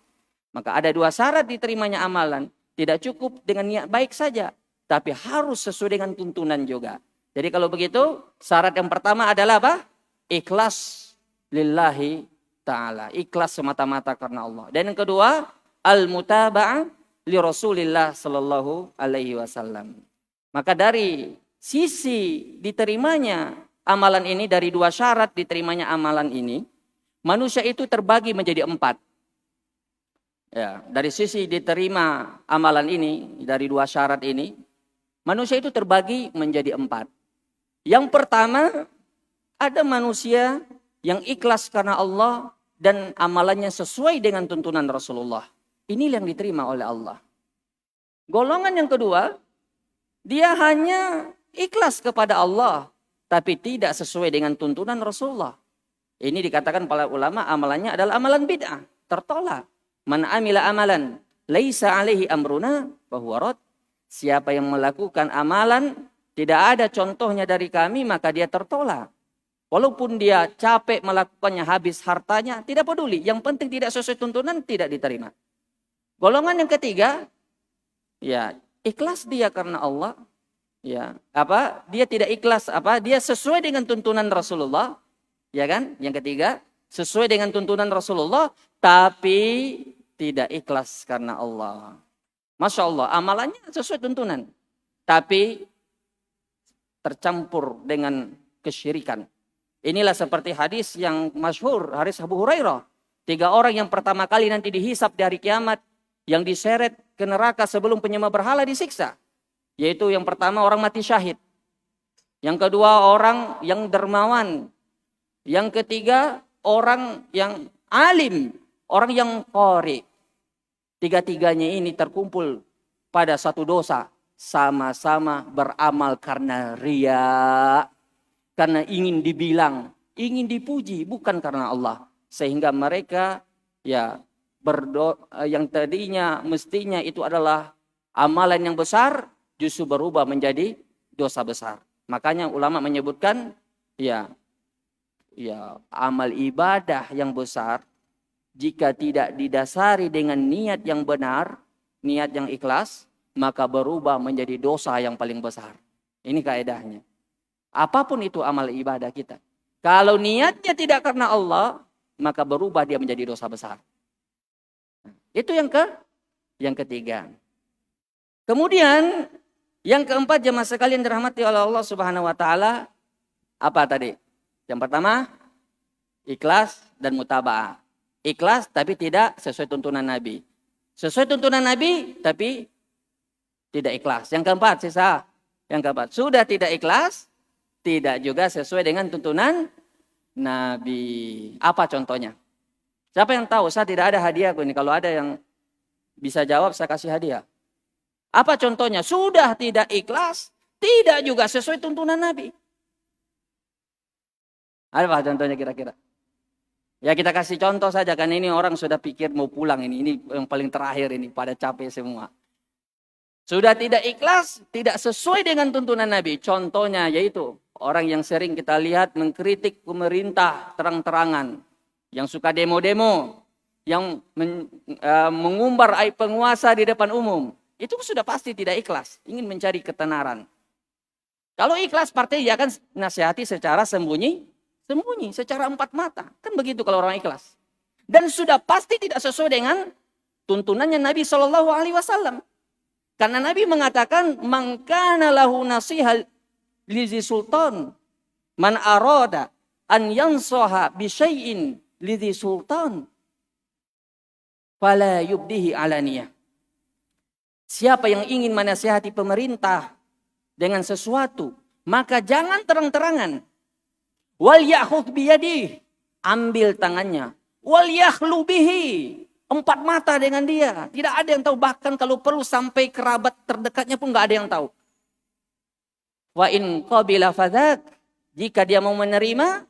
Maka ada dua syarat diterimanya amalan. Tidak cukup dengan niat baik saja. Tapi harus sesuai dengan tuntunan juga. Jadi kalau begitu, syarat yang pertama adalah apa? Ikhlas lillahi ta'ala. Ikhlas semata-mata karena Allah. Dan yang kedua, al-mutaba'ah li Rasulillah sallallahu alaihi wasallam. Maka dari sisi diterimanya amalan ini, dari dua syarat diterimanya amalan ini, manusia itu terbagi menjadi 4. Ya, dari sisi diterima amalan ini, dari dua syarat ini, manusia itu terbagi menjadi 4. Yang pertama, ada manusia yang ikhlas karena Allah dan amalannya sesuai dengan tuntunan Rasulullah. Ini yang diterima oleh Allah. Golongan yang kedua, dia hanya ikhlas kepada Allah, tapi tidak sesuai dengan tuntunan Rasulullah. Ini dikatakan para ulama amalannya adalah amalan bid'ah, tertolak. Man amila amalan laisa alaihi amruna fahuwa rad. Siapa yang melakukan amalan tidak ada contohnya dari kami, maka dia tertolak. Walaupun dia capek melakukannya, habis hartanya, tidak peduli. Yang penting tidak sesuai tuntunan, tidak diterima. Golongan yang ketiga, ya ikhlas dia karena Allah. Ya, dia tidak ikhlas, dia sesuai dengan tuntunan Rasulullah. Ya kan? Yang ketiga, sesuai dengan tuntunan Rasulullah, tapi tidak ikhlas karena Allah. Masya Allah, amalannya sesuai tuntunan. Tapi tercampur dengan kesyirikan. Inilah seperti hadis yang masyhur, hadis Abu Hurairah. 3 orang yang pertama kali nanti dihisap di hari kiamat, yang diseret ke neraka sebelum penyembah berhala disiksa. Yaitu yang pertama orang mati syahid. Yang kedua orang yang dermawan. Yang ketiga orang yang alim, orang yang qari. 3-tiganya ini terkumpul pada satu dosa. Sama-sama beramal karena riya. Karena ingin dibilang, ingin dipuji, bukan karena Allah. Sehingga mereka yang tadinya mestinya itu adalah amalan yang besar, justru berubah menjadi dosa besar. Makanya ulama menyebutkan amal ibadah yang besar, jika tidak didasari dengan niat yang benar, niat yang ikhlas, maka berubah menjadi dosa yang paling besar. Ini kaedahnya. Apapun itu amal ibadah kita. Kalau niatnya tidak karena Allah, maka berubah dia menjadi dosa besar. Itu yang ketiga. Kemudian yang keempat, jemaah sekalian dirahmati oleh Allah Subhanahu wa taala, apa tadi? Yang pertama, ikhlas dan mutaba'ah. Ikhlas tapi tidak sesuai tuntunan Nabi. Sesuai tuntunan Nabi tapi tidak ikhlas. Yang keempat, sudah tidak ikhlas, tidak juga sesuai dengan tuntunan Nabi. Apa contohnya? Siapa yang tahu? Saya tidak ada hadiah ini. Kalau ada yang bisa jawab, saya kasih hadiah. Apa contohnya? Sudah tidak ikhlas, tidak juga sesuai tuntunan Nabi. Apa contohnya kira-kira? Ya kita kasih contoh saja, kan ini orang sudah pikir mau pulang ini. Ini yang paling terakhir ini, pada capek semua. Sudah tidak ikhlas, tidak sesuai dengan tuntunan Nabi. Contohnya yaitu orang yang sering kita lihat mengkritik pemerintah terang-terangan. Yang suka demo-demo, yang mengumbar aib penguasa di depan umum. Itu sudah pasti tidak ikhlas, ingin mencari ketenaran. Kalau ikhlas, partai dia akan nasihati secara sembunyi, secara empat mata. Kan begitu kalau orang ikhlas. Dan sudah pasti tidak sesuai dengan tuntunannya Nabi SAW. Karena Nabi mengatakan, man kana lahu nasihal lizi sultan, man arada an yansaha bisyai'in lizi sultan, fala yubdihi alaniyah. Siapa yang ingin menasihati pemerintah dengan sesuatu, maka jangan terang-terangan. Wal ya'khudh biyadihi, ambil tangannya. Wal yakhlu bihi, empat mata dengan dia. Tidak ada yang tahu, bahkan kalau perlu sampai kerabat terdekatnya pun enggak ada yang tahu. Wa in qabila fadzak, jika dia mau menerima,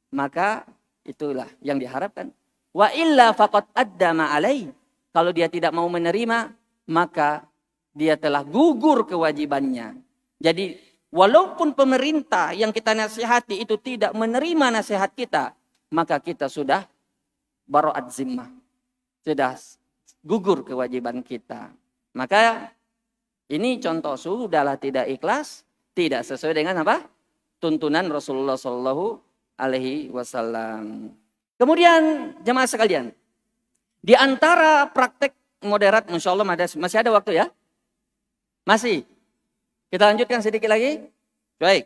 maka itulah yang diharapkan. Wa illa faqad addama alai, kalau dia tidak mau menerima, maka dia telah gugur kewajibannya. Jadi walaupun pemerintah yang kita nasihati itu tidak menerima nasihat kita, maka kita sudah bara'at zimmah. Sudah gugur kewajiban kita. Maka ini contoh sudahlah tidak ikhlas, tidak sesuai dengan apa? Tuntunan Rasulullah Shallallahu Alaihi Wasallam. Kemudian jemaah sekalian, di antara praktek moderat, Masya Allah masih ada waktu ya? Masih? Kita lanjutkan sedikit lagi? Baik.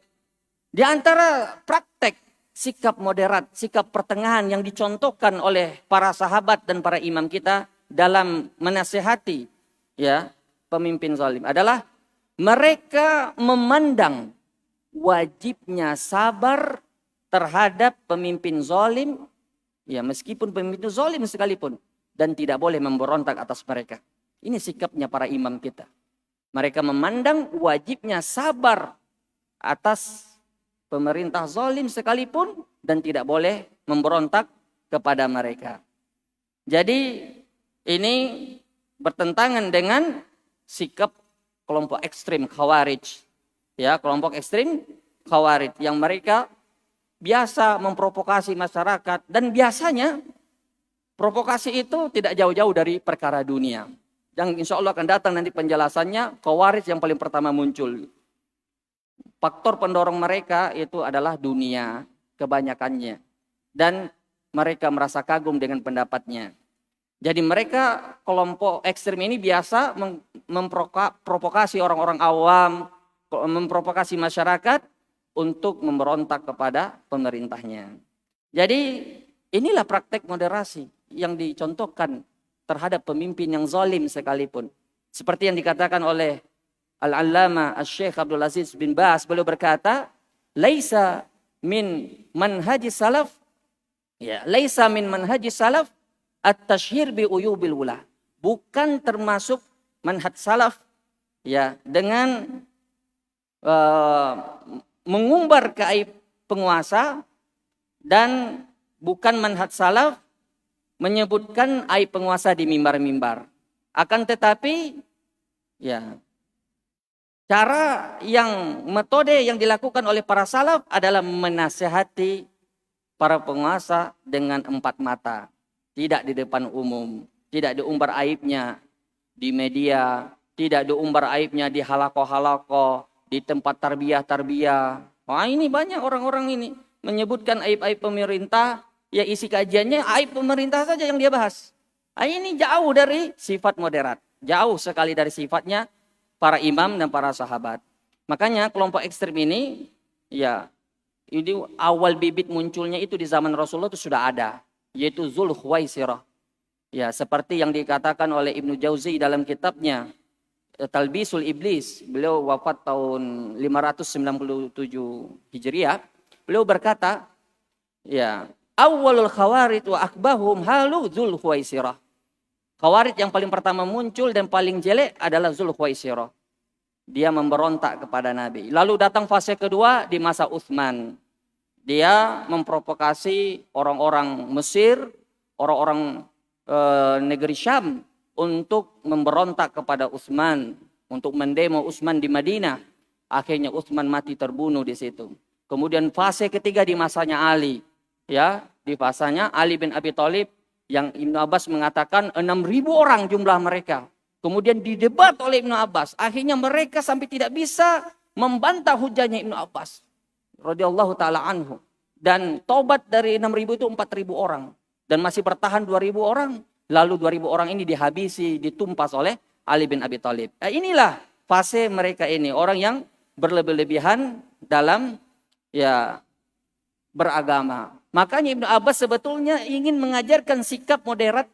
Di antara praktek sikap moderat, sikap pertengahan yang dicontohkan oleh para sahabat dan para imam kita dalam menasihati ya pemimpin zalim adalah mereka memandang wajibnya sabar terhadap pemimpin zalim, ya meskipun pemimpin itu zalim sekalipun, dan tidak boleh memberontak atas mereka. Ini sikapnya para imam kita. Mereka memandang wajibnya sabar atas pemerintah zalim sekalipun dan tidak boleh memberontak kepada mereka. Jadi ini bertentangan dengan sikap kelompok ekstrim Khawarij. Ya, kelompok ekstrim Khawarij yang mereka biasa memprovokasi masyarakat, dan biasanya provokasi itu tidak jauh-jauh dari perkara dunia. Yang insya Allah akan datang nanti penjelasannya, Khawarij yang paling pertama muncul. Faktor pendorong mereka itu adalah dunia kebanyakannya. Dan mereka merasa kagum dengan pendapatnya. Jadi mereka kelompok ekstrem ini biasa memprovokasi orang-orang awam, memprovokasi masyarakat untuk memberontak kepada pemerintahnya. Jadi inilah praktek moderasi yang dicontohkan terhadap pemimpin yang zalim sekalipun. Seperti yang dikatakan oleh Al-Allama Al-Syekh Abdul Aziz bin Baz, beliau berkata, "Laisa min manhajis salaf, ya, laisa min manhajis salaf at-tashhir bi uyubil wula." Bukan termasuk manhaj salaf ya dengan mengumbar keaib penguasa, dan bukan manhaj salaf menyebutkan aib penguasa di mimbar-mimbar. Akan tetapi ya cara yang metode yang dilakukan oleh para salaf adalah menasihati para penguasa dengan empat mata. Tidak di depan umum, tidak diumbar aibnya di media, tidak diumbar aibnya di halaqah-halaqah, di tempat tarbiyah-tarbiyah. Wah, ini banyak orang-orang ini menyebutkan aib-aib pemerintah, ya isi kajiannya aib pemerintah saja yang dia bahas. Ini jauh dari sifat moderat, jauh sekali dari sifatnya para imam dan para sahabat. Makanya kelompok ekstrem ini, ya, ini awal bibit munculnya itu di zaman Rasulullah itu sudah ada, yaitu Dzulkhuwaisirah. Ya, seperti yang dikatakan oleh Ibnu Jauzi dalam kitabnya Talbisul Iblis. Beliau wafat tahun 597 Hijriah. Beliau berkata, Ya, awwalul khawarid wa akbahum halu Dzulkhuwaisirah. Khawarid yang paling pertama muncul dan paling jelek adalah Dzulkhuwaisirah. Dia memberontak kepada Nabi. Lalu datang fase kedua di masa Utsman. Dia memprovokasi orang-orang Mesir, orang-orang negeri Syam untuk memberontak kepada Utsman, untuk mendemo Utsman di Madinah. Akhirnya Utsman mati terbunuh di situ. Kemudian fase ketiga di masanya Ali. Ya, di fasanya Ali bin Abi Thalib yang Ibnu Abbas mengatakan 6.000 orang jumlah mereka. Kemudian didebat oleh Ibnu Abbas. Akhirnya mereka sampai tidak bisa membantah hujahnya Ibnu Abbas radhiyallahu taala anhu. Dan tobat dari 6.000 itu 4.000 orang. Dan masih bertahan 2.000 orang. Lalu 2.000 orang ini dihabisi, ditumpas oleh Ali bin Abi Thalib. Inilah fase mereka ini. Orang yang berlebih-lebihan dalam ya beragama. Makanya Ibnu Abbas sebetulnya ingin mengajarkan sikap moderat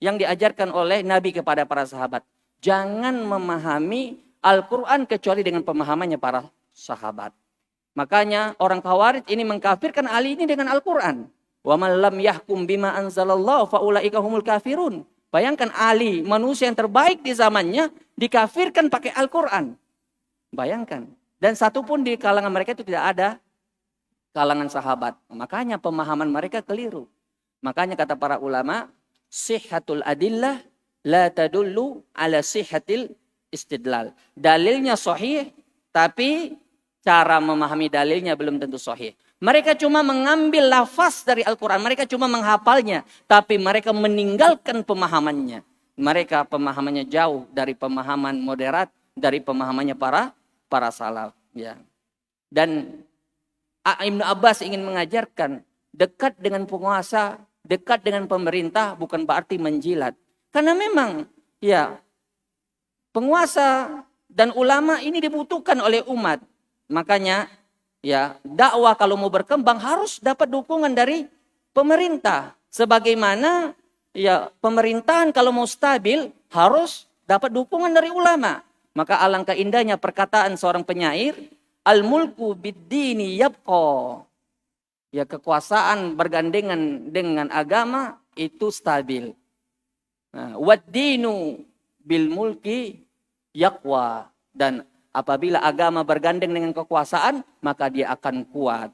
yang diajarkan oleh Nabi kepada para sahabat. Jangan memahami Al-Quran kecuali dengan pemahamannya para sahabat. Makanya orang Khawarij ini mengkafirkan Ali ini dengan Al-Quran. Wa man lam yahkum bima anzalallahu faulaika humul kafirun. Bayangkan Ali, manusia yang terbaik di zamannya, dikafirkan pakai Al-Quran. Bayangkan. Dan satu pun di kalangan mereka itu tidak ada kalangan sahabat. Makanya pemahaman mereka keliru. Makanya kata para ulama, sihhatul adillah la tadullu ala sihhatil istidlal. Dalilnya sahih, tapi cara memahami dalilnya belum tentu sahih. Mereka cuma mengambil lafaz dari Al-Quran. Mereka cuma menghafalnya. Tapi mereka meninggalkan pemahamannya. Mereka pemahamannya jauh dari pemahaman moderat. Dari pemahamannya para salaf. Ya. Dan Ibnu Abbas ingin mengajarkan dekat dengan penguasa, dekat dengan pemerintah bukan berarti menjilat. Karena memang ya penguasa dan ulama ini dibutuhkan oleh umat. Makanya ya dakwah kalau mau berkembang harus dapat dukungan dari pemerintah. Sebagaimana ya pemerintahan kalau mau stabil harus dapat dukungan dari ulama. Maka alangkah indahnya perkataan seorang penyair, al-mulku bid-dini yabqa. Ya kekuasaan bergandengan dengan agama itu stabil. Nah, wad-dinu bil mulki yaqwa. Dan apabila agama bergandeng dengan kekuasaan, maka dia akan kuat.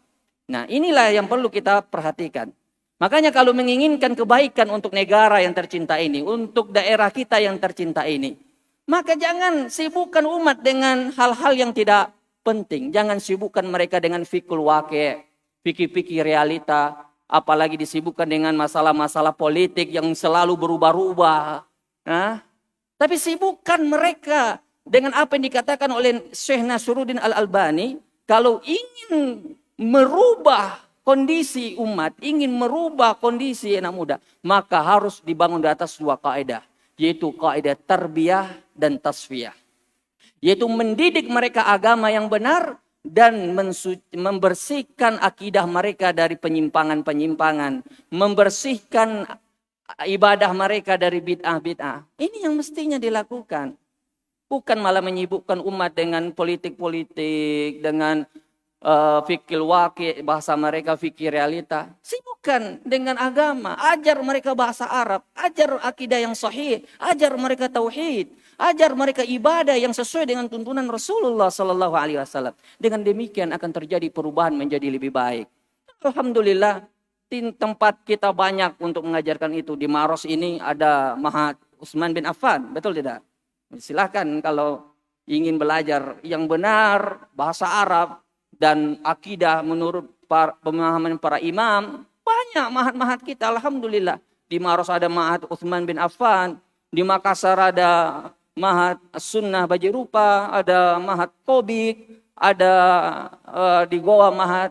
Nah, inilah yang perlu kita perhatikan. Makanya kalau menginginkan kebaikan untuk negara yang tercinta ini, untuk daerah kita yang tercinta ini, maka jangan sibukkan umat dengan hal-hal yang tidak penting. Jangan sibukkan mereka dengan fikul waqi', fikih-fikih realita, apalagi disibukkan dengan masalah-masalah politik yang selalu berubah-ubah. Nah, tapi sibukkan mereka dengan apa yang dikatakan oleh Syekh Nasruddin Al-Albani, kalau ingin merubah kondisi umat, ingin merubah kondisi anak muda, maka harus dibangun di atas dua kaidah, yaitu kaidah tarbiyah dan tasfiyah. Yaitu mendidik mereka agama yang benar dan membersihkan akidah mereka dari penyimpangan-penyimpangan. Membersihkan ibadah mereka dari bid'ah-bid'ah. Ini yang mestinya dilakukan. Bukan malah menyibukkan umat dengan politik-politik, dengan fikih waqi', bahasa mereka fikih realita. Sibukkan dengan agama. Ajar mereka bahasa Arab. Ajar akidah yang sahih. Ajar mereka tauhid. Ajar mereka ibadah yang sesuai dengan tuntunan Rasulullah Sallallahu Alaihi Wasallam. Dengan demikian akan terjadi perubahan menjadi lebih baik. Alhamdulillah, di tempat kita banyak untuk mengajarkan itu. Di Maros ini ada Mahat Utsman bin Affan, betul tidak? Silakan kalau ingin belajar yang benar bahasa Arab dan akidah menurut pemahaman para imam, banyak mahat-mahat kita. Alhamdulillah. Di Maros ada Mahat Utsman bin Affan, di Makassar ada Mahat Sunnah Bajirupa, ada Mahat Tobik, ada di Goa Mahat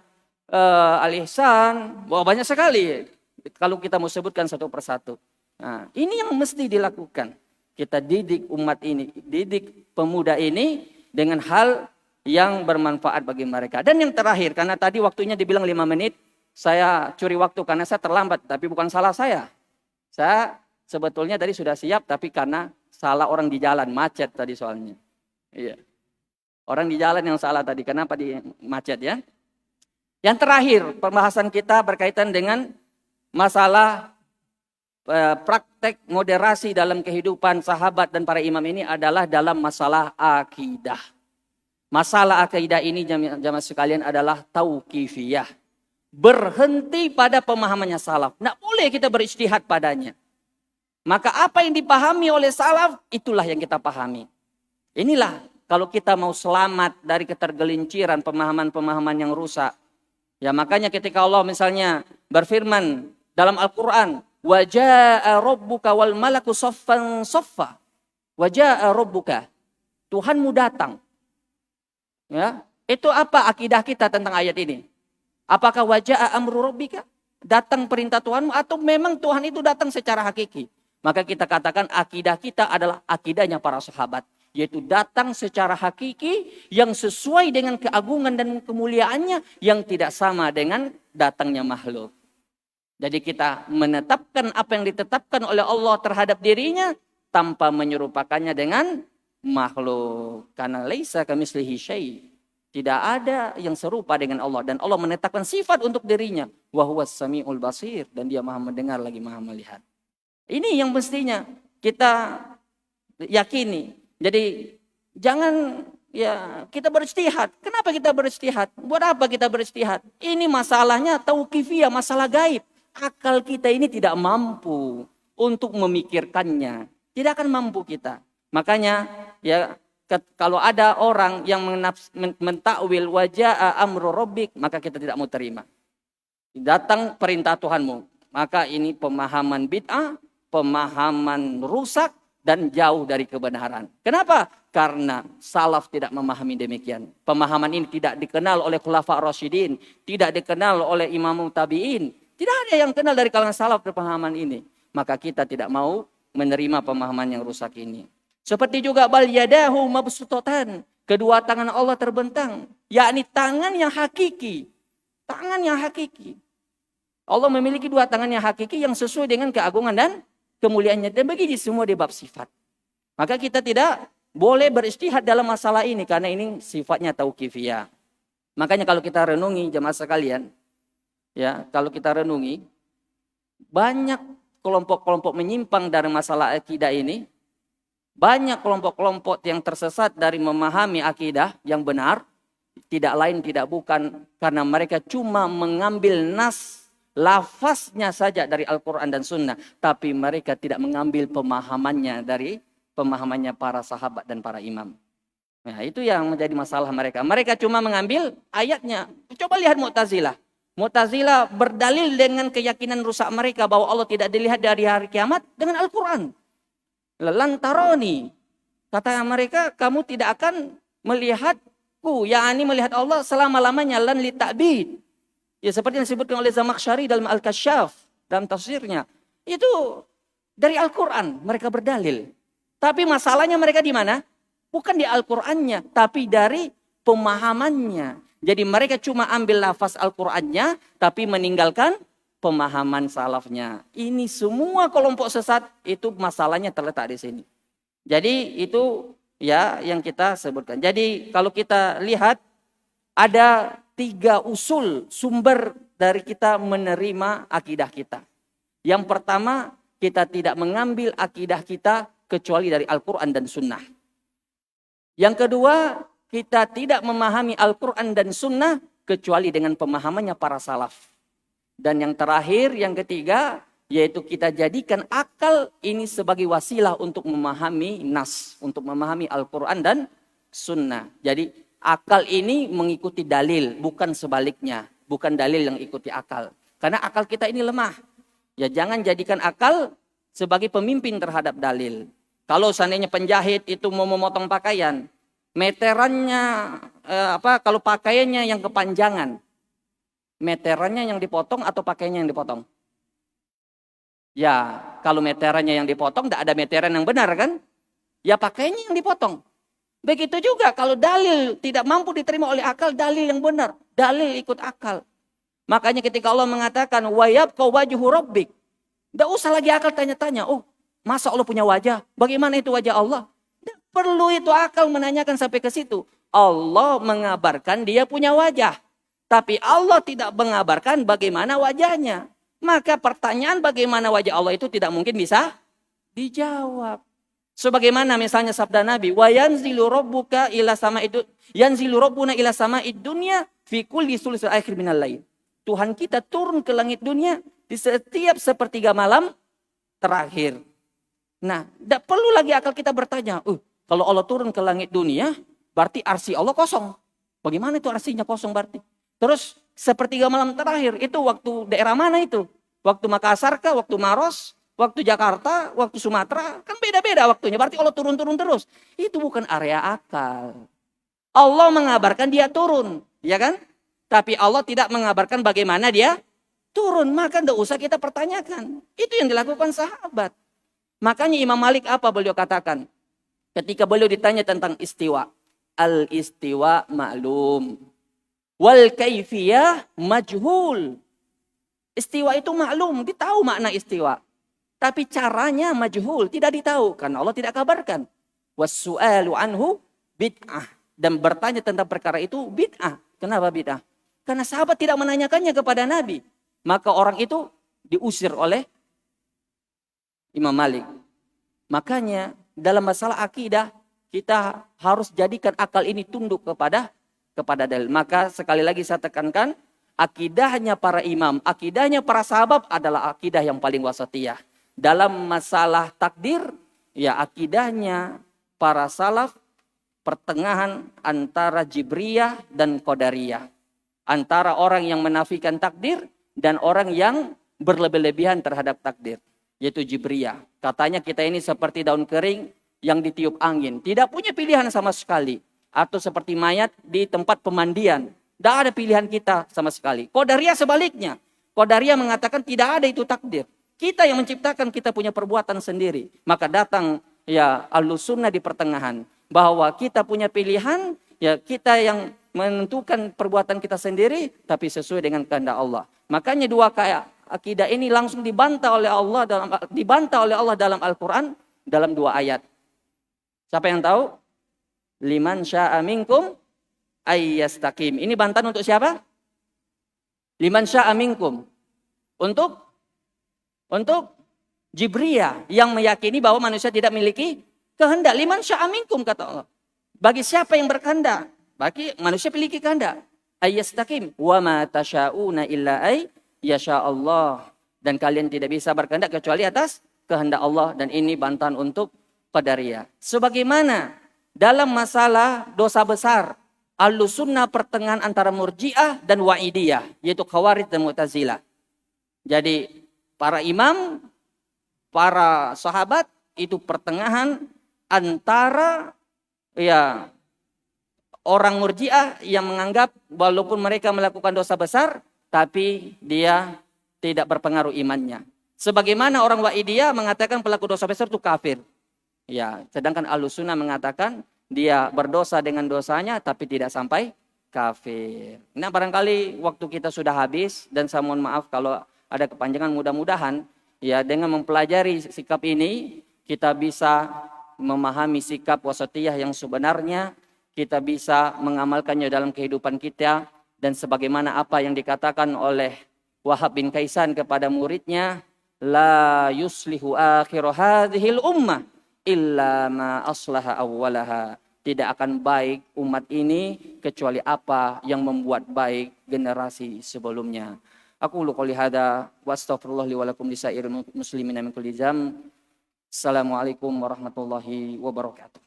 Al-Ihsan. Wah, banyak sekali kalau kita mau sebutkan satu persatu. Nah, ini yang mesti dilakukan. Kita didik umat ini, didik pemuda ini dengan hal yang bermanfaat bagi mereka. Dan yang terakhir, karena tadi waktunya dibilang 5 menit, saya curi waktu karena saya terlambat, tapi bukan salah saya. Saya sebetulnya tadi sudah siap, tapi karena salah orang di jalan, macet tadi soalnya. Iya. Orang di jalan yang salah tadi, kenapa di macet ya? Yang terakhir, pembahasan kita berkaitan dengan masalah praktek moderasi dalam kehidupan sahabat dan para imam ini adalah dalam masalah akidah. Masalah akidah ini jamaah sekalian adalah tauqifiyah. Berhenti pada pemahamannya salaf. Tidak boleh kita berijtihad padanya. Maka apa yang dipahami oleh salaf, itulah yang kita pahami. Inilah kalau kita mau selamat dari ketergelinciran pemahaman-pemahaman yang rusak. Ya makanya ketika Allah misalnya berfirman dalam Al-Quran, Waja'a rabbuka wal malaku soffan soffa. Waja'a rabbuka. Tuhanmu datang. Ya, itu apa akidah kita tentang ayat ini? Apakah waja'a amru rabbika? Datang perintah Tuhanmu atau memang Tuhan itu datang secara hakiki? Maka kita katakan akidah kita adalah akidahnya para sahabat. Yaitu datang secara hakiki yang sesuai dengan keagungan dan kemuliaannya yang tidak sama dengan datangnya makhluk. Jadi kita menetapkan apa yang ditetapkan oleh Allah terhadap dirinya tanpa menyerupakannya dengan makhluk. Karena laisa kamitslihi syai'. Tidak ada yang serupa dengan Allah. Dan Allah menetapkan sifat untuk dirinya. Wa huwas sami'ul basir. Dan dia maha mendengar lagi maha melihat. Ini yang mestinya kita yakini. Jadi jangan ya kita berijtihad. Kenapa kita berijtihad? Buat apa kita berijtihad? Ini masalahnya tauqifiyah, masalah gaib. Akal kita ini tidak mampu untuk memikirkannya. Tidak akan mampu kita. Makanya ya kalau ada orang yang mentakwil waja'a amru rabbik, maka kita tidak mau terima. Datang perintah Tuhanmu. Maka ini pemahaman bid'ah, pemahaman rusak dan jauh dari kebenaran. Kenapa? Karena salaf tidak memahami demikian. Pemahaman ini tidak dikenal oleh khulafa rasyidin, tidak dikenal oleh imam tabi'in. Tidak ada yang kenal dari kalangan salaf pemahaman ini. Maka kita tidak mau menerima pemahaman yang rusak ini. Seperti juga bal yadahu mabsutatan. Kedua tangan Allah terbentang. Yakni tangan yang hakiki. Tangan yang hakiki. Allah memiliki dua tangan yang hakiki yang sesuai dengan keagungan dan kemuliaannya. Dan begini semua di bab sifat. Maka kita tidak boleh berijtihad dalam masalah ini. Karena ini sifatnya tauqifiyah. Makanya kalau kita renungi jemaah sekalian. Ya, kalau kita renungi, banyak kelompok-kelompok menyimpang dari masalah akidah ini. Banyak kelompok-kelompok yang tersesat dari memahami akidah yang benar. Tidak lain, tidak bukan. Karena mereka cuma mengambil nas, lafaznya saja dari Al-Quran dan Sunnah. Tapi mereka tidak mengambil pemahamannya dari pemahamannya para sahabat dan para imam. Nah, itu yang menjadi masalah mereka. Mereka cuma mengambil ayatnya. Coba lihat Mu'tazilah. Mu'tazilah berdalil dengan keyakinan rusak mereka bahwa Allah tidak dilihat dari hari kiamat dengan Al-Quran. Lantaroni. Kata mereka, kamu tidak akan melihatku. Yakni melihat Allah selama-lamanya. Lan li ta'bid. Ya seperti yang disebutkan oleh Zamakhsyari dalam Al-Kasyaf. Dalam tafsirnya. Itu dari Al-Quran. Mereka berdalil. Tapi masalahnya mereka di mana? Bukan di Al-Qurannya. Tapi dari pemahamannya. Jadi mereka cuma ambil lafaz Al-Qurannya, tapi meninggalkan pemahaman salafnya. Ini semua kelompok sesat, itu masalahnya terletak di sini. Jadi itu ya yang kita sebutkan. Jadi kalau kita lihat, ada 3 usul sumber dari kita menerima akidah kita. Yang pertama, kita tidak mengambil akidah kita kecuali dari Al-Quran dan Sunnah. Yang kedua, kita tidak memahami Al-Quran dan Sunnah kecuali dengan pemahamannya para salaf. Dan yang terakhir, yang ketiga, yaitu kita jadikan akal ini sebagai wasilah untuk memahami nas, untuk memahami Al-Quran dan Sunnah. Jadi akal ini mengikuti dalil, bukan sebaliknya. Bukan dalil yang ikuti akal. Karena akal kita ini lemah. Ya jangan jadikan akal sebagai pemimpin terhadap dalil. Kalau seandainya penjahit itu mau memotong pakaian, meterannya kalau pakaiannya yang kepanjangan, meterannya yang dipotong atau pakaiannya yang dipotong? Ya, kalau meterannya yang dipotong, tidak ada meteran yang benar kan? Ya pakaiannya yang dipotong. Begitu juga kalau dalil tidak mampu diterima oleh akal, dalil yang benar, dalil ikut akal. Makanya ketika Allah mengatakan wa yabqa wajhu rabbik, tidak usah lagi akal tanya-tanya, oh masa Allah punya wajah? Bagaimana itu wajah Allah? Perlu itu akal menanyakan sampai ke situ. Allah mengabarkan dia punya wajah. Tapi Allah tidak mengabarkan bagaimana wajahnya. Maka pertanyaan bagaimana wajah Allah itu tidak mungkin bisa dijawab. Sebagaimana misalnya sabda Nabi, wa yanzilu rabbuka ila sama'id yanzilu rabbuna ila sama'id dunya fi kulli sulusil akhir minal lail. Tuhan kita turun ke langit dunia di setiap sepertiga malam terakhir. Nah, tidak perlu lagi akal kita bertanya, kalau Allah turun ke langit dunia, berarti arsy Allah kosong. Bagaimana itu arsinya kosong berarti? Terus sepertiga malam terakhir, itu waktu daerah mana itu? Waktu Makassar kah? Waktu Maros? Waktu Jakarta? Waktu Sumatera? Kan beda-beda waktunya, berarti Allah turun-turun terus. Itu bukan area akal. Allah mengabarkan dia turun, ya kan? Tapi Allah tidak mengabarkan bagaimana dia turun. Maka tidak usah kita pertanyakan. Itu yang dilakukan sahabat. Makanya Imam Malik apa beliau katakan? Ketika beliau ditanya tentang istiwa. Al-istiwa ma'lum. Wal kaifiyah majhul. Istiwa itu maklum, ditahu makna istiwa. Tapi caranya majhul, tidak ditahu. Karena Allah tidak kabarkan. Wassu'alu anhu bid'ah. Dan bertanya tentang perkara itu bid'ah. Kenapa bid'ah? Karena sahabat tidak menanyakannya kepada Nabi. Maka orang itu diusir oleh Imam Malik. Makanya dalam masalah akidah kita harus jadikan akal ini tunduk kepada dalil. Maka sekali lagi saya tekankan, akidahnya para imam, akidahnya para sahabat adalah akidah yang paling wasatiyah. Dalam masalah takdir, ya akidahnya para salaf pertengahan antara Jibriyah dan Qadariyah. Antara orang yang menafikan takdir dan orang yang berlebih-lebihan terhadap takdir. Yaitu Jibriyah. Katanya kita ini seperti daun kering yang ditiup angin. Tidak punya pilihan sama sekali. Atau seperti mayat di tempat pemandian. Tidak ada pilihan kita sama sekali. Qadariyah sebaliknya. Qadariyah mengatakan tidak ada itu takdir. Kita yang menciptakan, kita punya perbuatan sendiri. Maka datang ya Ahlus Sunnah di pertengahan. Bahwa kita punya pilihan, ya kita yang menentukan perbuatan kita sendiri. Tapi sesuai dengan kehendak Allah. Makanya dua kayak akidah ini langsung dibantah oleh Allah dalam Al-Quran dalam 2 ayat. Siapa yang tahu? Liman sya'a minkum ayyastaqim. Ini bantahan untuk siapa? Liman sya'a minkum. Untuk Jibriyah yang meyakini bahwa manusia tidak memiliki kehendak. Liman sya'a minkum kata Allah. Bagi siapa yang berkehendak? Bagi manusia memiliki kehendak. Ayyastaqim. Wa ma tasha'una illa yasha Allah. Dan kalian tidak bisa berkehendak kecuali atas kehendak Allah. Dan ini bantahan untuk Qadariyah. Sebagaimana dalam masalah dosa besar, Ahlus Sunnah pertengahan antara Murji'ah dan Wa'idiyah, yaitu Khawarij dan Mu'tazilah. Jadi para imam, para sahabat itu pertengahan antara ya orang Murji'ah yang menganggap walaupun mereka melakukan dosa besar, tapi dia tidak berpengaruh imannya. Sebagaimana orang Wa'idiyah mengatakan pelaku dosa besar itu kafir. Ya, sedangkan Ahlus Sunnah mengatakan dia berdosa dengan dosanya tapi tidak sampai kafir. Nah, barangkali waktu kita sudah habis dan saya mohon maaf kalau ada kepanjangan. Mudah-mudahan ya dengan mempelajari sikap ini kita bisa memahami sikap wasatiyah yang sebenarnya, kita bisa mengamalkannya dalam kehidupan kita, dan sebagaimana apa yang dikatakan oleh Wahab bin Kaisan kepada muridnya, la yuslihu akhir hadhil ummah illa ma aslaha awwalaha. Tidak akan baik umat ini kecuali apa yang membuat baik generasi sebelumnya. Aku qouli hada wa astaghfirullah li wa lakum lisairil muslimina min kulli dzam. Assalamualaikum warahmatullahi wabarakatuh.